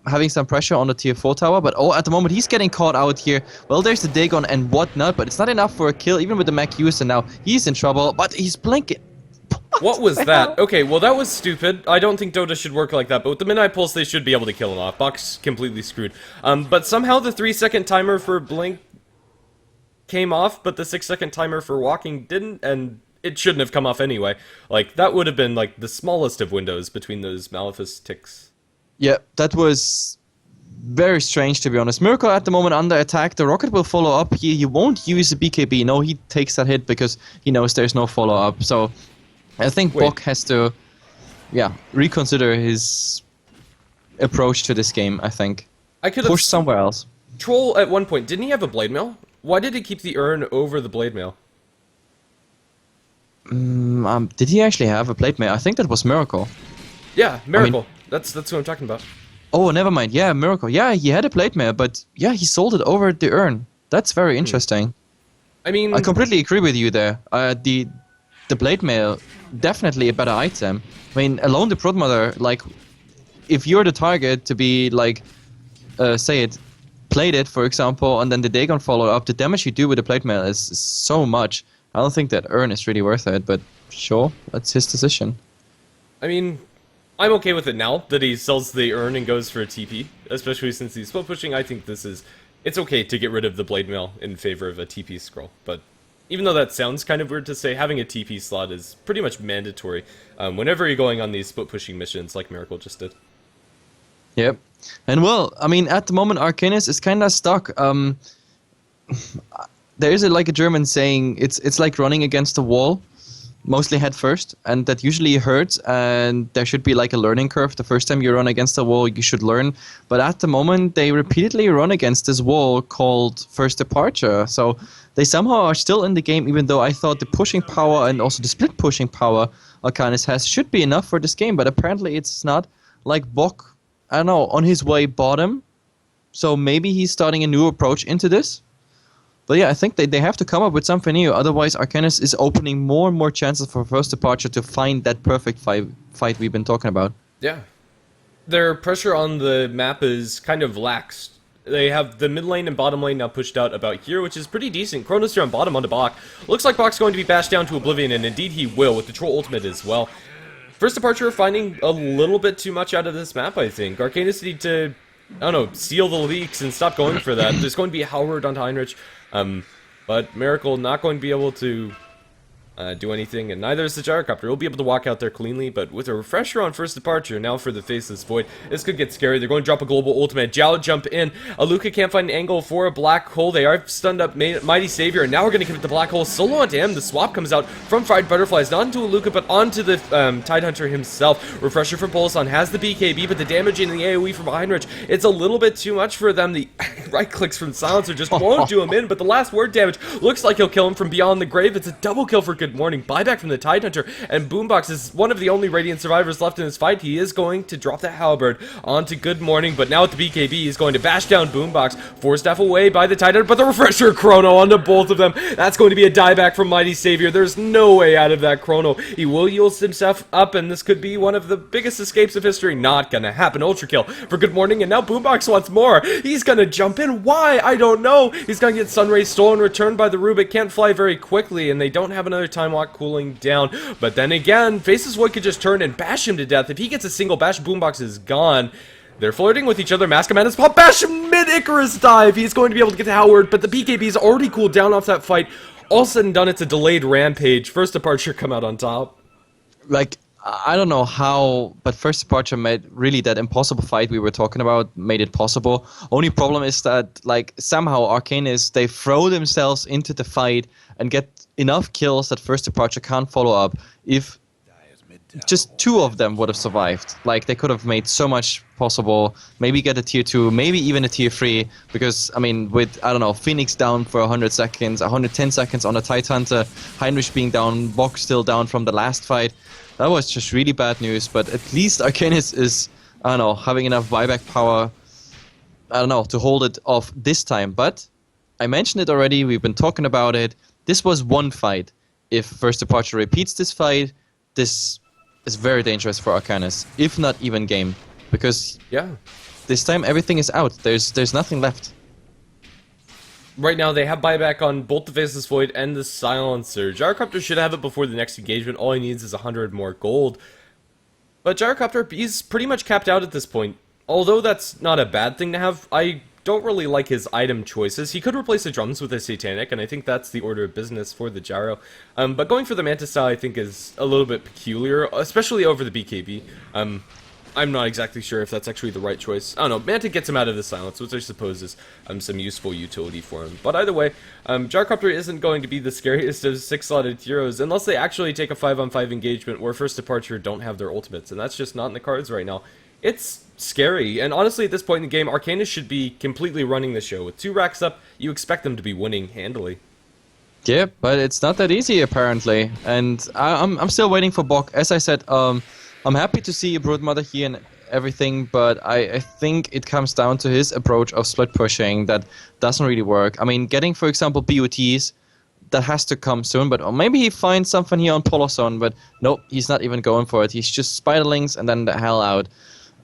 having some pressure on the tier 4 tower. But at the moment he's getting caught out here. Well, there's the Dagon and whatnot, but it's not enough for a kill even with the mech used, and now he's in trouble, but he's blinking. What was that? Okay, well that was stupid. I don't think Dota should work like that, but with the Midnight Pulse they should be able to kill him off. Bok's completely screwed. But somehow the 3-second timer for Blink came off, but the 6-second timer for walking didn't, and it shouldn't have come off anyway. Like, that would have been like the smallest of windows between those Malefice ticks. Yeah, that was very strange, to be honest. Miracle at the moment under attack. The rocket will follow up here. He won't use the BKB. No, he takes that hit because he knows there's no follow-up. So I think Bok has to, reconsider his approach to this game, I think. I could push somewhere else. Troll at one point, didn't he have a blade mail? Why did he keep the urn over the blade mail? Did he actually have a blade mail? I think that was Miracle. Yeah, Miracle. That's what I'm talking about. Oh, never mind. Yeah, Miracle. Yeah, he had a blade mail, but yeah, he sold it over the urn. That's very interesting. I mean, I completely agree with you there. The blade mail, definitely a better item. I mean, alone the Broodmother, like, if you're the target to be like, played it, for example, and then the Dagon follow up, the damage you do with the blade mail is so much. I don't think that urn is really worth it, but sure, that's his decision. I mean, I'm okay with it now that he sells the urn and goes for a TP, especially since he's spell pushing. I think it's okay to get rid of the blade mail in favor of a TP scroll, but even though that sounds kind of weird to say, having a TP slot is pretty much mandatory whenever you're going on these split pushing missions like Miracle just did. Yep. And well, I mean, at the moment Arcanys is kind of stuck. There is like a German saying, it's like running against a wall, mostly head first, and that usually hurts, and there should be like a learning curve. The first time you run against a wall, you should learn. But at the moment, they repeatedly run against this wall called First Departure. So they somehow are still in the game, even though I thought the pushing power and also the split pushing power Arcanys has should be enough for this game, but apparently it's not. Like Bok, I don't know, on his way bottom. So maybe he's starting a new approach into this. But yeah, I think they have to come up with something new. Otherwise, Arcanys is opening more and more chances for First Departure to find that perfect fight we've been talking about. Yeah. Their pressure on the map is kind of lax. They have the mid lane and bottom lane now pushed out about here, which is pretty decent. Chronosphere on bottom onto Bok. Looks like Bok's going to be bashed down to oblivion, and indeed he will, with the Troll ultimate as well. First Departure finding a little bit too much out of this map, I think. Arcanys need to, I don't know, seal the leaks and stop going for that. There's going to be a Howard onto Heinrich. But Miracle not going to be able to do anything, and neither is the Gyrocopter. He'll be able to walk out there cleanly, but with a refresher on First Departure, now for the Faceless Void, this could get scary. They're going to drop a global ultimate. Jiao jump in. Aluka can't find an angle for a black hole. They are stunned up Mighty Savior, and now we're going to give it the black hole solo onto him. The swap comes out from Fried Butterflies, not into Aluka, but onto the Tidehunter himself. Refresher from Pulson has the BKB, but the damage in the AoE from Heinrich, it's a little bit too much for them. The right clicks from Silencer just won't do him in, but the last word damage looks like he'll kill him from beyond the grave. It's a double kill for Good good morning. Buyback from the Tidehunter, and Boombox is one of the only Radiant survivors left in this fight. He is going to drop the Halberd onto good morning, but now with the BKB, he's going to bash down Boombox. Force staff away by the Tidehunter, but the Refresher Chrono onto both of them. That's going to be a dieback from Mighty Savior. There's no way out of that Chrono. He will yield himself up, and this could be one of the biggest escapes of history. Not gonna happen. Ultra kill for good morning, and now Boombox wants more. He's gonna jump in. Why? I don't know. He's gonna get Sunray stolen, returned by the Rubik. Can't fly very quickly, and they don't have another time lock cooling down. But then again, Faceless Void could just turn and bash him to death. If he gets a single bash, Boombox is gone. They're flirting with each other. Mask Command is pop bash mid Icarus dive. He's going to be able to get to Howard, but the BKB's already cooled down off that fight. All said and done, it's a delayed rampage. First Departure come out on top. Like, I don't know how, but First Departure made really that impossible fight we were talking about, made it possible. Only problem is that, like, somehow Arcanys, they throw themselves into the fight and get enough kills that First Departure can't follow up. If just two of them would have survived, like, they could have made so much possible, maybe get a tier 2, maybe even a tier 3, because, I mean, with, I don't know, Phoenix down for 100 seconds, 110 seconds on a Tidehunter, Heinrich being down, Bok still down from the last fight, that was just really bad news, but at least Arcanys is, I don't know, having enough buyback power, I don't know, to hold it off this time, but I mentioned it already, we've been talking about it, this was one fight. If First Departure repeats this fight, this is very dangerous for Arcanys, if not even game, because this time everything is out. There's nothing left. Right now, they have buyback on both the Faceless Void and the Silencer. Gyrocopter should have it before the next engagement. All he needs is 100 more gold. But Gyrocopter, he's pretty much capped out at this point. Although that's not a bad thing to have, I don't really like his item choices. He could replace the drums with a Satanic, and I think that's the order of business for the Gyro. But going for the Mantis style, I think, is a little bit peculiar, especially over the BKB. I'm not exactly sure if that's actually the right choice. I don't know, Manta gets him out of the silence, which I suppose is some useful utility for him. But either way, Gyrocopter isn't going to be the scariest of 6-slotted heroes unless they actually take a 5-on-5 engagement where First Departure don't have their ultimates, and that's just not in the cards right now. It's scary, and honestly at this point in the game, Arcanys should be completely running the show. With 2 racks up, you expect them to be winning handily. Yeah, but it's not that easy apparently, and I'm still waiting for Bok. As I said, I'm happy to see Broodmother here and everything, but I think it comes down to his approach of split pushing that doesn't really work. I mean, getting, for example, BOTs, that has to come soon, but maybe he finds something here on Polozone, but nope, he's not even going for it. He's just Spiderlings and then the hell out.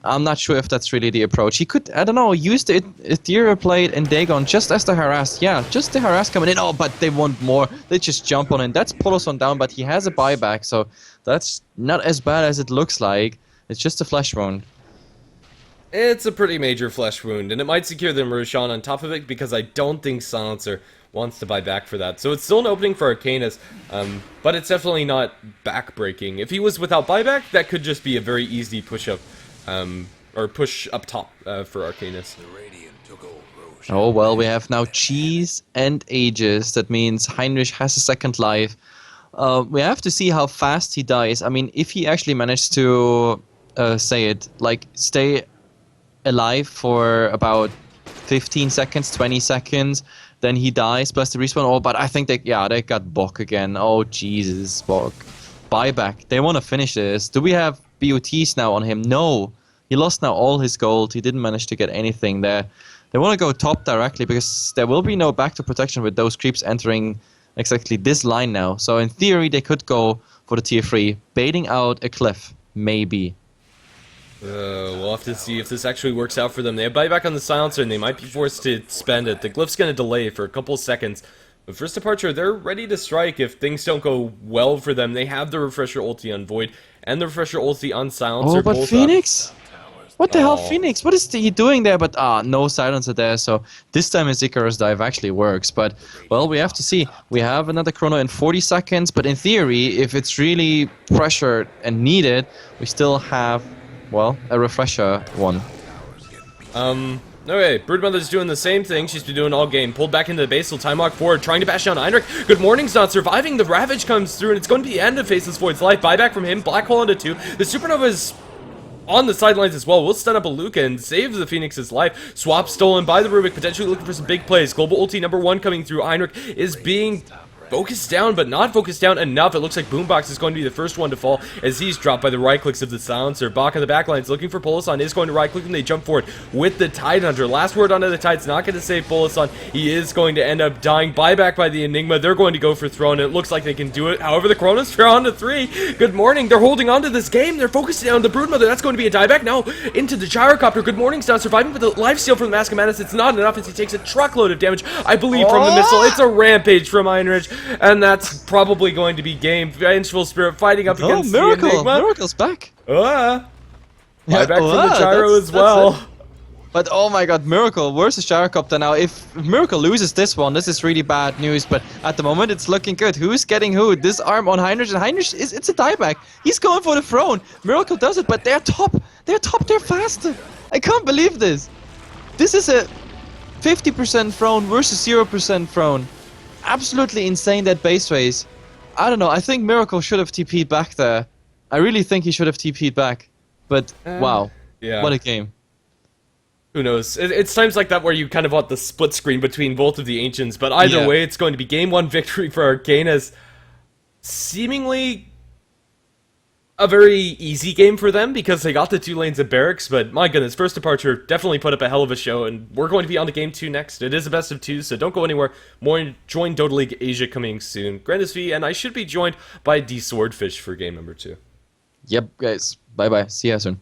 I'm not sure if that's really the approach. He could, I don't know, use the Ethereal Blade and Dagon just as the harass. Yeah, just the harass coming in. Oh, but they want more. They just jump on it. That's Polozone down, but he has a buyback, so that's not as bad as it looks like. It's just a flesh wound. It's a pretty major flesh wound, and it might secure them Roshan on top of it, because I don't think Silencer wants to buy back for that. So it's still an opening for Arcanys, but it's definitely not back-breaking. If he was without buyback, that could just be a very easy push-up, or push up top for Arcanys. Oh, well, we have now Cheese and Aegis. That means Heinrich has a second life. We have to see how fast he dies. I mean, if he actually managed to, stay alive for about 15 seconds, 20 seconds, then he dies, plus the respawn. Oh, but I think they got Bok again. Oh, Jesus, Bok. Buyback. They want to finish this. Do we have BOTs now on him? No. He lost now all his gold. He didn't manage to get anything there. They want to go top directly because there will be no back to protection with those creeps entering exactly this line now. So in theory, they could go for the tier 3, baiting out a cliff. Maybe. We'll have to see if this actually works out for them. They have buyback on the Silencer, and they might be forced to spend it. The Glyph's going to delay for a couple seconds. But First Departure, they're ready to strike if things don't go well for them. They have the Refresher ulti on Void and the Refresher ulti on Silencer. Oh, but Phoenix? What the hell, Phoenix? What is he doing there? But, no Silencer there, so this time his Icarus dive actually works. But, well, we have to see. We have another chrono in 40 seconds, but in theory, if it's really pressured and needed, we still have, well, a Refresher one. Okay, Broodmother's doing the same thing she's been doing all game. Pulled back into the basal, time lock forward, trying to bash down Heinrich. Good morning's not surviving. The Ravage comes through, and it's going to be the end of Faceless Void's life. Buyback from him, Black Hole into 2. The Supernova's on the sidelines as well. We'll stun up a Luca and save the Phoenix's life. Swap stolen by the Rubik, potentially looking for some big plays. Global ulti number 1 coming through. Heinrich is being focused down, but not focused down enough. It looks like Boombox is going to be the first one to fall as he's dropped by the right clicks of the silencer. Bach on the back lines looking for Polasan, is going to right click and they jump forward with the Tidehunter. Last word onto the Tide's not going to save Polasan. He is going to end up dying. Buyback by the Enigma. They're going to go for Throne. It looks like they can do it. However, the Chronosphere on to 3. Good morning. They're holding on to this game. They're focused down the Broodmother. That's going to be a dieback now into the Gyrocopter. Good morning's not surviving, but the lifesteal from the Mask of Madness, it's not enough as he takes a truckload of damage, I believe, from the missile. It's a rampage from Heinrich, and that's probably going to be game. Vengeful Spirit fighting up against Miracle! the Enigma. Miracle's back! Buyback from the that's Gyro as well. But oh my god, Miracle versus Gyrocopter now. If Miracle loses this one, this is really bad news, but at the moment it's looking good. Who's getting who? This arm on Heinrich, and Heinrich it's a dieback. He's going for the throne. Miracle does it, but they're top. They're top, they're faster. I can't believe this. This is a 50% throne versus 0% throne. Absolutely insane, that base race. I don't know, I think Miracle should have TP'd back there. I really think he should have TP'd back. But wow, yeah. What a game. Who knows? It's times like that where you kind of want the split screen between both of the Ancients, but either way, it's going to be game 1 victory for Arcanys. Seemingly a very easy game for them because they got the 2 lanes of barracks, but my goodness, First Departure definitely put up a hell of a show, and we're going to be on to game 2 next. It is a best of 2, so don't go anywhere. More join Dota League Asia coming soon. Grandis V, and I should be joined by D Swordfish for game number 2. Yep, guys. Bye-bye. See you soon.